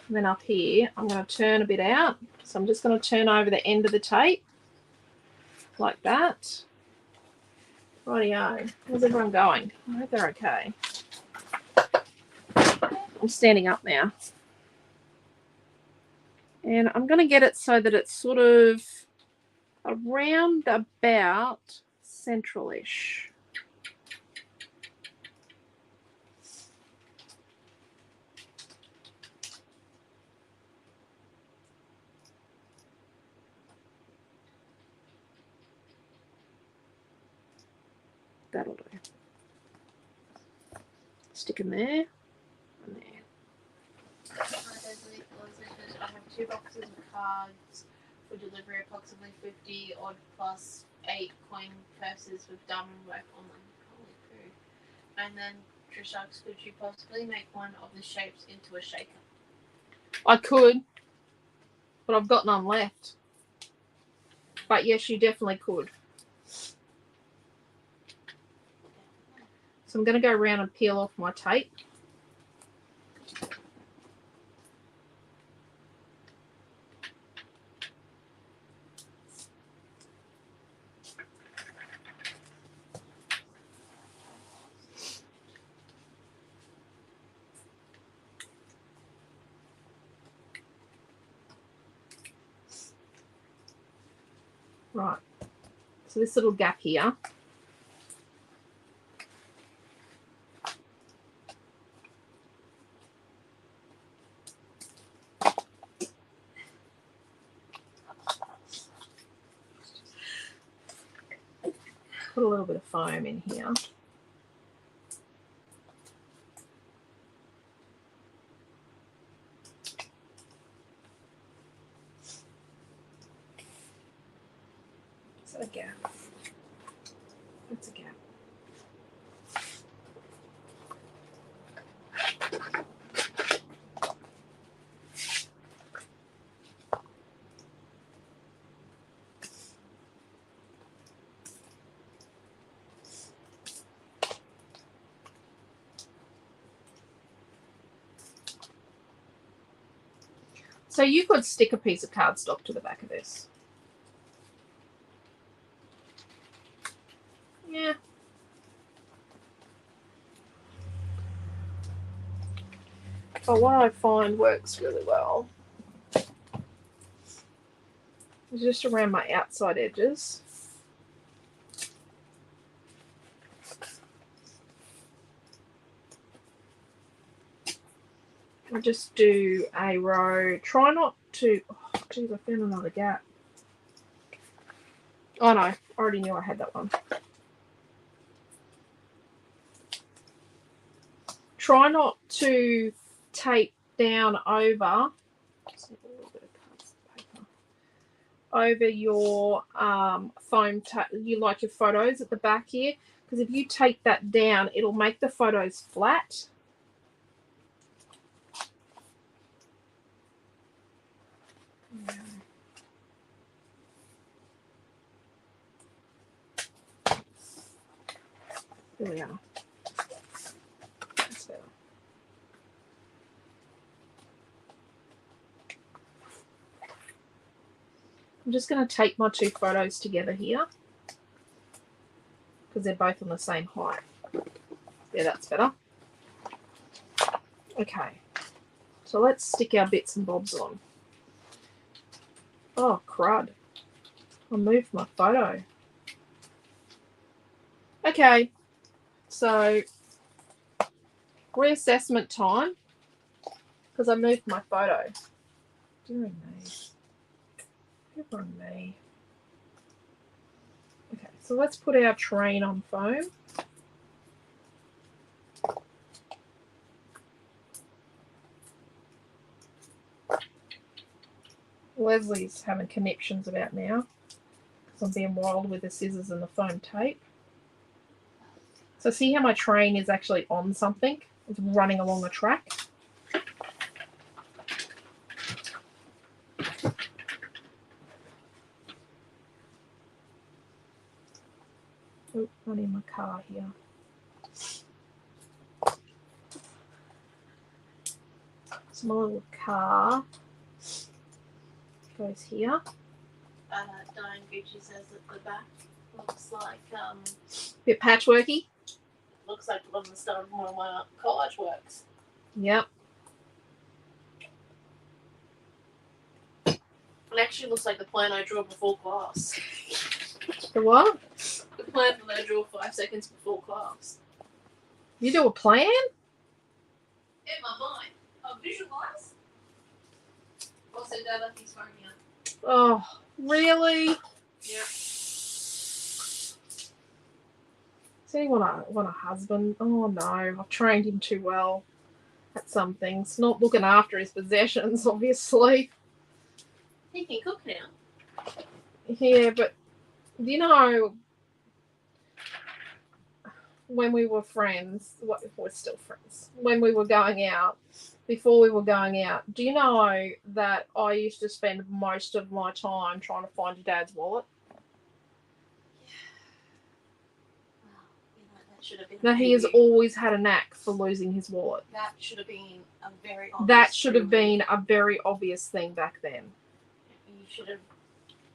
And then up here, I'm going to turn a bit out. So I'm just going to turn over the end of the tape like that. Rightio. How's everyone going? I hope they're okay. I'm standing up now. And I'm going to get it so that it's sort of around about central-ish. That'll do. Stick in there and there. I have 2 boxes of cards for delivery, approximately 50 odd plus 8 coin purses with diamond work on them. Holy poo. And then Trishux, could you possibly make one of the shapes into a shaker? I could, but I've got none left. But yes, you definitely could. So I'm going to go around and peel off my tape. Right, so this little gap here, put a little bit of foam in here. Is that a gap? That's a gap. So you could stick a piece of cardstock to the back of this. Yeah. But what I find works really well is just around my outside edges. I just do a row. Try not to. Oh, geez, I found another gap. Oh no, I already knew I had that one. Try not to tape down over. Just need a little bit of paper over your foam. You like your photos at the back here, because if you tape that down, it'll make the photos flat. There we are. That's better. I'm just going to tape my 2 photos together here because they're both on the same height. Yeah, that's better. Okay, so let's stick our bits and bobs on. Oh, crud. I moved my photo. Okay, so reassessment time because I moved my photo. Dear me. Good on me. Okay, so let's put our train on foam. Leslie's having conniptions about now because I'm being wild with the scissors and the foam tape. So see how my train is actually on something? It's running along a track. Oh, not in my car here. So my little car goes here. Diane Gucci says that the back looks like Bit patchworky. looks like one of the start of one of my college works. Yep. It actually looks like the plan I drew before class. The what? The plan that I drew 5 seconds before class. You do a plan? In my mind. I visualize. Also, Dad, he's phoning me up. Oh, really? Yeah. So Does he want a husband? Oh no, I've trained him too well at some things. Not looking after his possessions, obviously. He can cook now. Yeah, but when we were friends, we're still friends. When we were going out, before we were going out, do you know that I used to spend most of my time trying to find your dad's wallet? That should have been. That he has always had a knack for losing his wallet. That should have been a very obvious. That should have been a very obvious thing back then. You should have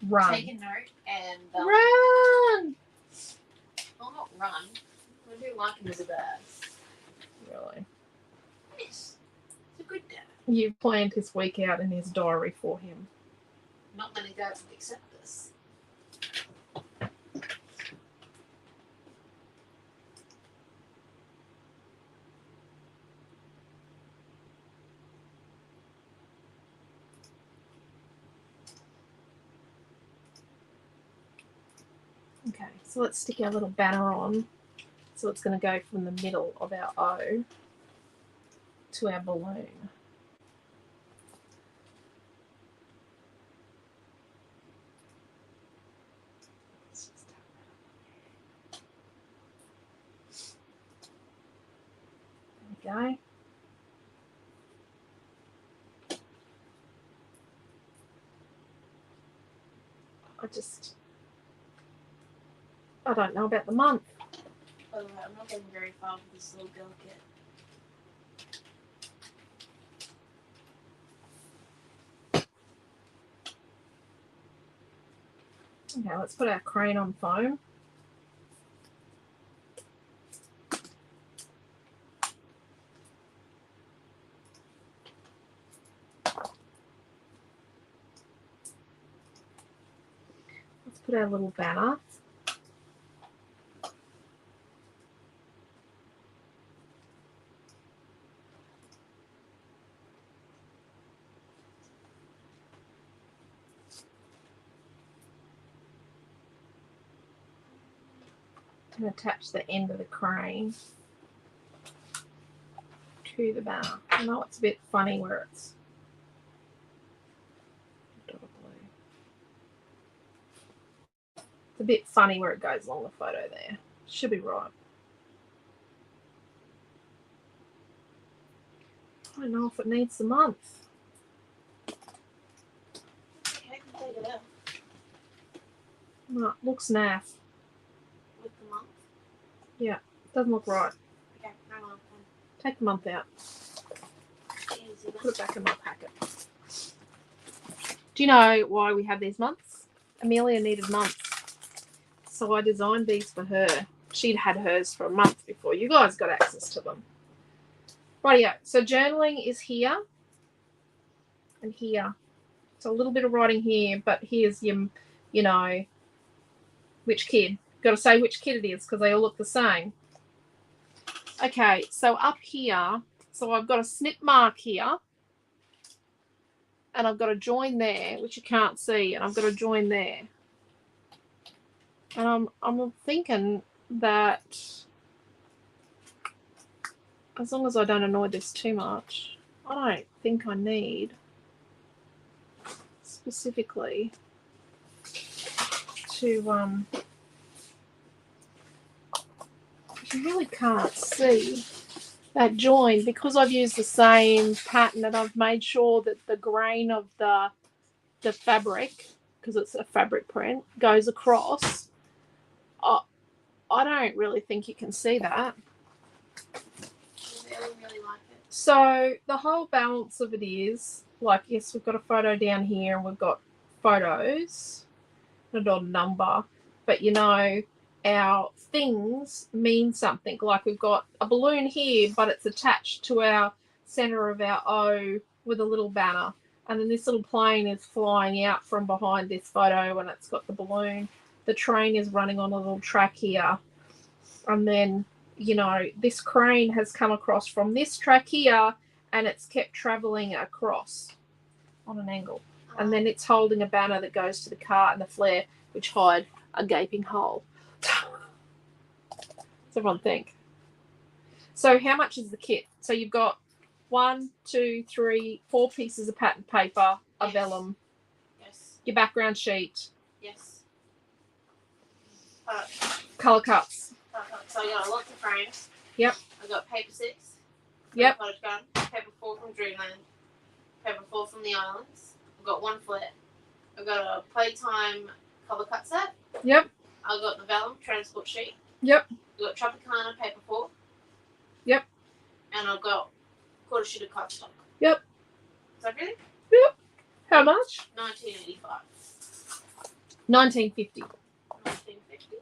Run. taken note and Run! Well, not run. I do like him as a dad. Really? Yes, he's a good dad. You planned his week out in his diary for him. Not many dads would accept this. Okay, so let's stick our little banner on. So it's going to go from the middle of our O to our balloon. There we go. I don't know about the month. By the way, I'm not getting very far with this little girl kit. Okay, let's put our crane on foam. Let's put our little banner. And attach the end of the crane to the banner. I know it's a bit funny where it's a bit funny where it goes along the photo there. Should be right. I don't know if it needs the month. Okay, I can take it out. No, it looks naff. With the month? Yeah, doesn't look right. Okay, hang on. Take the month out. Easy. Put it back in my packet. Do you know why we have these months? Amelia needed months. So I designed these for her. She'd had hers for a month before you guys got access to them. Rightio. So journaling is here and here. So a little bit of writing here, but here's your, which kid. Got to say which kid it is because they all look the same. Okay, so up here, so I've got a snip mark here. And I've got a join there, which you can't see, and I've got a join there. And I'm thinking that as long as I don't annoy this too much, I don't think I need specifically to you really can't see that join because I've used the same pattern and I've made sure that the grain of the fabric, because it's a fabric print, goes across. I don't really think you can see that. I really like it. So the whole balance of it is, like, yes, we've got a photo down here and we've got photos, not a number, but our things mean something. Like we've got a balloon here, but it's attached to our center of our O with a little banner. And then this little plane is flying out from behind this photo and it's got the balloon. The train is running on a little track here. And then, this crane has come across from this track here and it's kept traveling across on an angle. And then it's holding a banner that goes to the car and the flare, which hide a gaping hole. Does everyone think? So how much is the kit? So you've got 1, 2, 3, 4 pieces of pattern paper, a Yes. vellum, Yes. your background sheet, Yes. colour cuts. So I got lots of frames. Yep. I got paper 6. Yep. Cottage garden. Paper 4 from Dreamland. Paper 4 from the islands. I've got 1 flat. I've got a Playtime colour cut set. Yep. I've got the vellum transport sheet. Yep. I've got Tropicana paper 4. Yep. And I've got quarter sheet of cardstock. Yep. Is that everything? Yep. How much? 1985. 1950. 1950.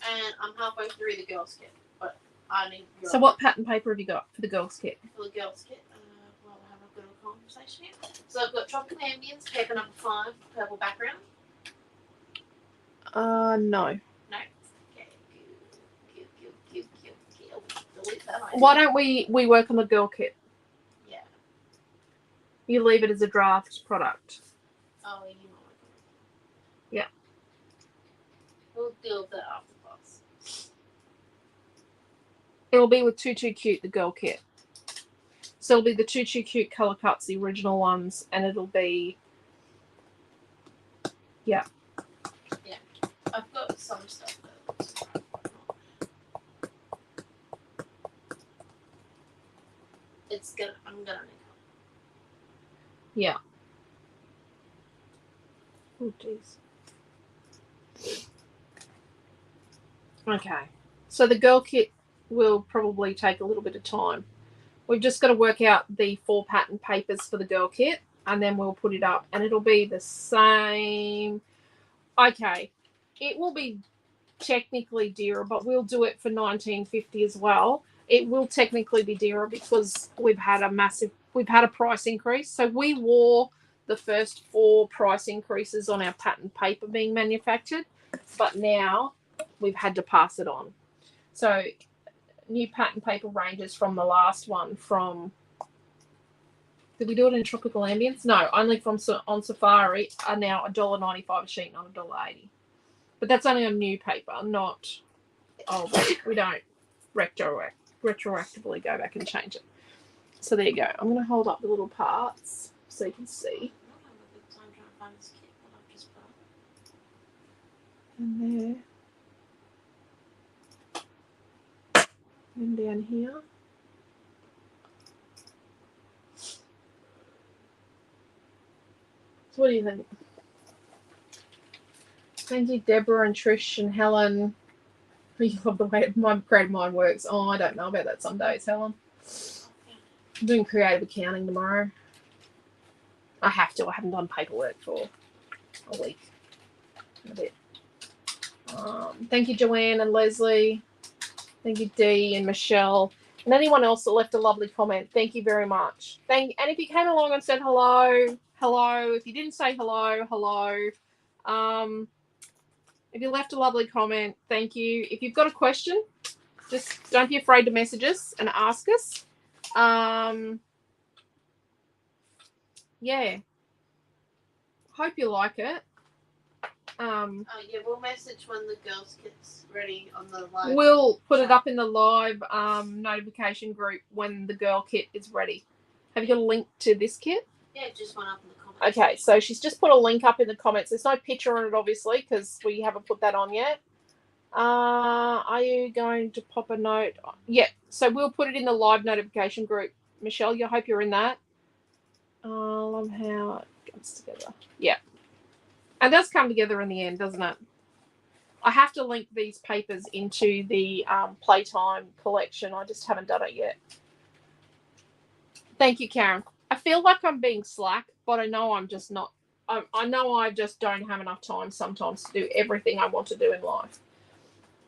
And I'm halfway through the girls' kit, but I need. So what pattern paper have you got for the girls' kit? For the girls' kit, well, we'll have a good conversation here. So I've got Tropical Ambience, paper number 5, purple background. No. No. Okay. Delete that idea. Why don't we work on the girl kit? Yeah. You leave it as a draft product. Oh, you know what? Yeah. We'll deal with that after class. It'll be with Too Cute, the girl kit. So it'll be the Too Cute colour cuts, the original ones, and it'll be I've got some stuff though. I'm gonna make yeah. Oh jeez. Okay. So the girl kit will probably take a little bit of time. We've just got to work out the 4 pattern papers for the girl kit, and then we'll put it up, and it'll be the same. Okay. It will be technically dearer, but we'll do it for $19.50 as well. It will technically be dearer because we've had a price increase. So we wore the first 4 price increases on our pattern paper being manufactured, but now we've had to pass it on. So new pattern paper ranges from the last one from. Did we do it in Tropical Ambience? No, only from on Safari are now $1.95 a sheet, not $1.80. But that's only on new paper, not old. We don't retroactively go back and change it. So there you go. I'm going to hold up the little parts so you can see. I don't have a good time trying to find this kit that I've just put. And there. And down here. So what do you think? Thank you, Deborah and Trish and Helen. You love the way my creative mind works. Oh, I don't know about that some days, Helen. I'm doing creative accounting tomorrow. I have to. I haven't done paperwork for a week and a bit. Thank you, Joanne and Leslie. Thank you, Dee and Michelle. And anyone else that left a lovely comment, thank you very much. And if you came along and said hello, hello. If you didn't say hello, hello. If you left a lovely comment, thank you. If you've got a question, just don't be afraid to message us and ask us. Yeah. Hope you like it. Yeah, we'll message when the girls' kit's ready on the live. We'll put it up in the live notification group when the girl kit is ready. Have you got a link to this kit? Yeah, it just went up in the comments. Okay, so she's just put a link up in the comments. There's no picture on it, obviously, because we haven't put that on yet. Are you going to pop a note? Yeah, so we'll put it in the live notification group. Michelle, I hope you're in that. I love how it comes together. Yeah. And it does come together in the end, doesn't it? I have to link these papers into the Playtime Collection. I just haven't done it yet. Thank you, Karen. I feel like I'm being slack, but I know I'm just not. I know I just don't have enough time sometimes to do everything I want to do in life.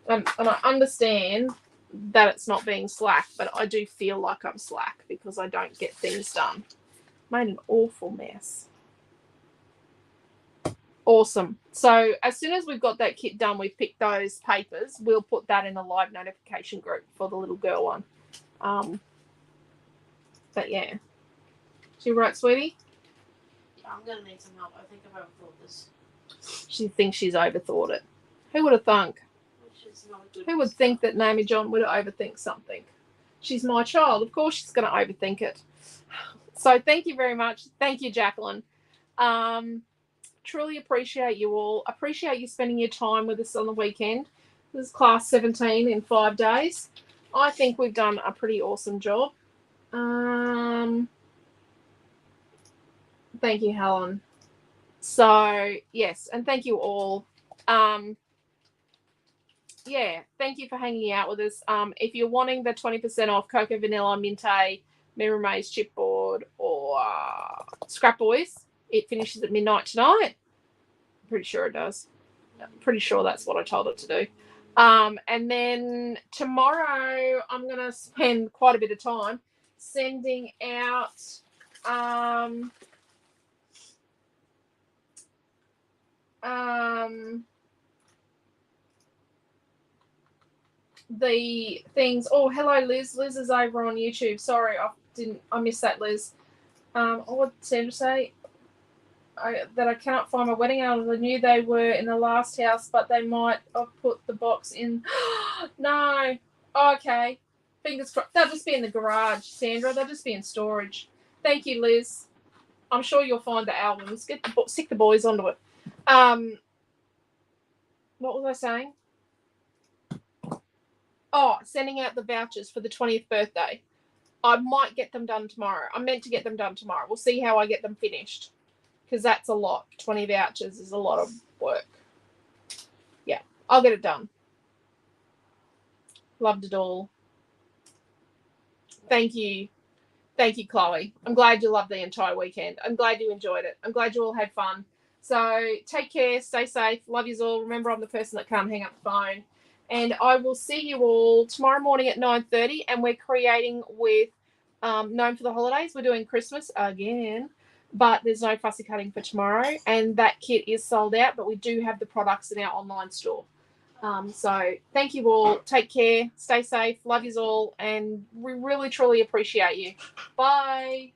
And I understand that it's not being slack, but I do feel like I'm slack because I don't get things done. Made an awful mess. Awesome. So as soon as we've got that kit done, we've picked those papers, we'll put that in the live notification group for the little girl one. But yeah. She right, sweetie? Yeah, I'm going to need some help. I think I've overthought this. She thinks she's overthought it. Who would have thunk? Which She's not a good Who would think that Naomi John would overthink something? She's my child. Of course she's going to overthink it. So thank you very much. Thank you, Jacqueline. Truly appreciate you all. Appreciate you spending your time with us on the weekend. This is class 17 in 5 days. I think we've done a pretty awesome job. Thank you, Helen. So, yes, and thank you all. Yeah, thank you for hanging out with us. If you're wanting the 20% off Cocoa Vanilla Minte Mirror Maze chipboard or Scrap Boys, it finishes at midnight tonight. I'm pretty sure it does. I'm pretty sure that's what I told it to do. And then tomorrow I'm going to spend quite a bit of time sending out the things. Oh, hello, Liz. Liz is over on YouTube. Sorry, I missed that, Liz. What did Sandra say? That I cannot find my wedding albums. I knew they were in the last house, but they might have put the box in. No. Okay. Fingers crossed. They'll just be in the garage, Sandra. They'll just be in storage. Thank you, Liz. I'm sure you'll find the albums. Stick the boys onto it. What was I saying? Oh, sending out the vouchers for the 20th birthday. I might get them done tomorrow. I'm meant to get them done tomorrow. We'll see how I get them finished. Because that's a lot. 20 vouchers is a lot of work. Yeah, I'll get it done. Loved it all. Thank you. Thank you, Chloe. I'm glad you loved the entire weekend. I'm glad you enjoyed it. I'm glad you all had fun. So take care. Stay safe. Love yous all. Remember, I'm the person that can't hang up the phone. And I will see you all tomorrow morning at 9:30. And we're creating with Known for the Holidays. We're doing Christmas again. But there's no fussy cutting for tomorrow. And that kit is sold out. But we do have the products in our online store. So thank you all. Take care. Stay safe. Love yous all. And we really, truly appreciate you. Bye.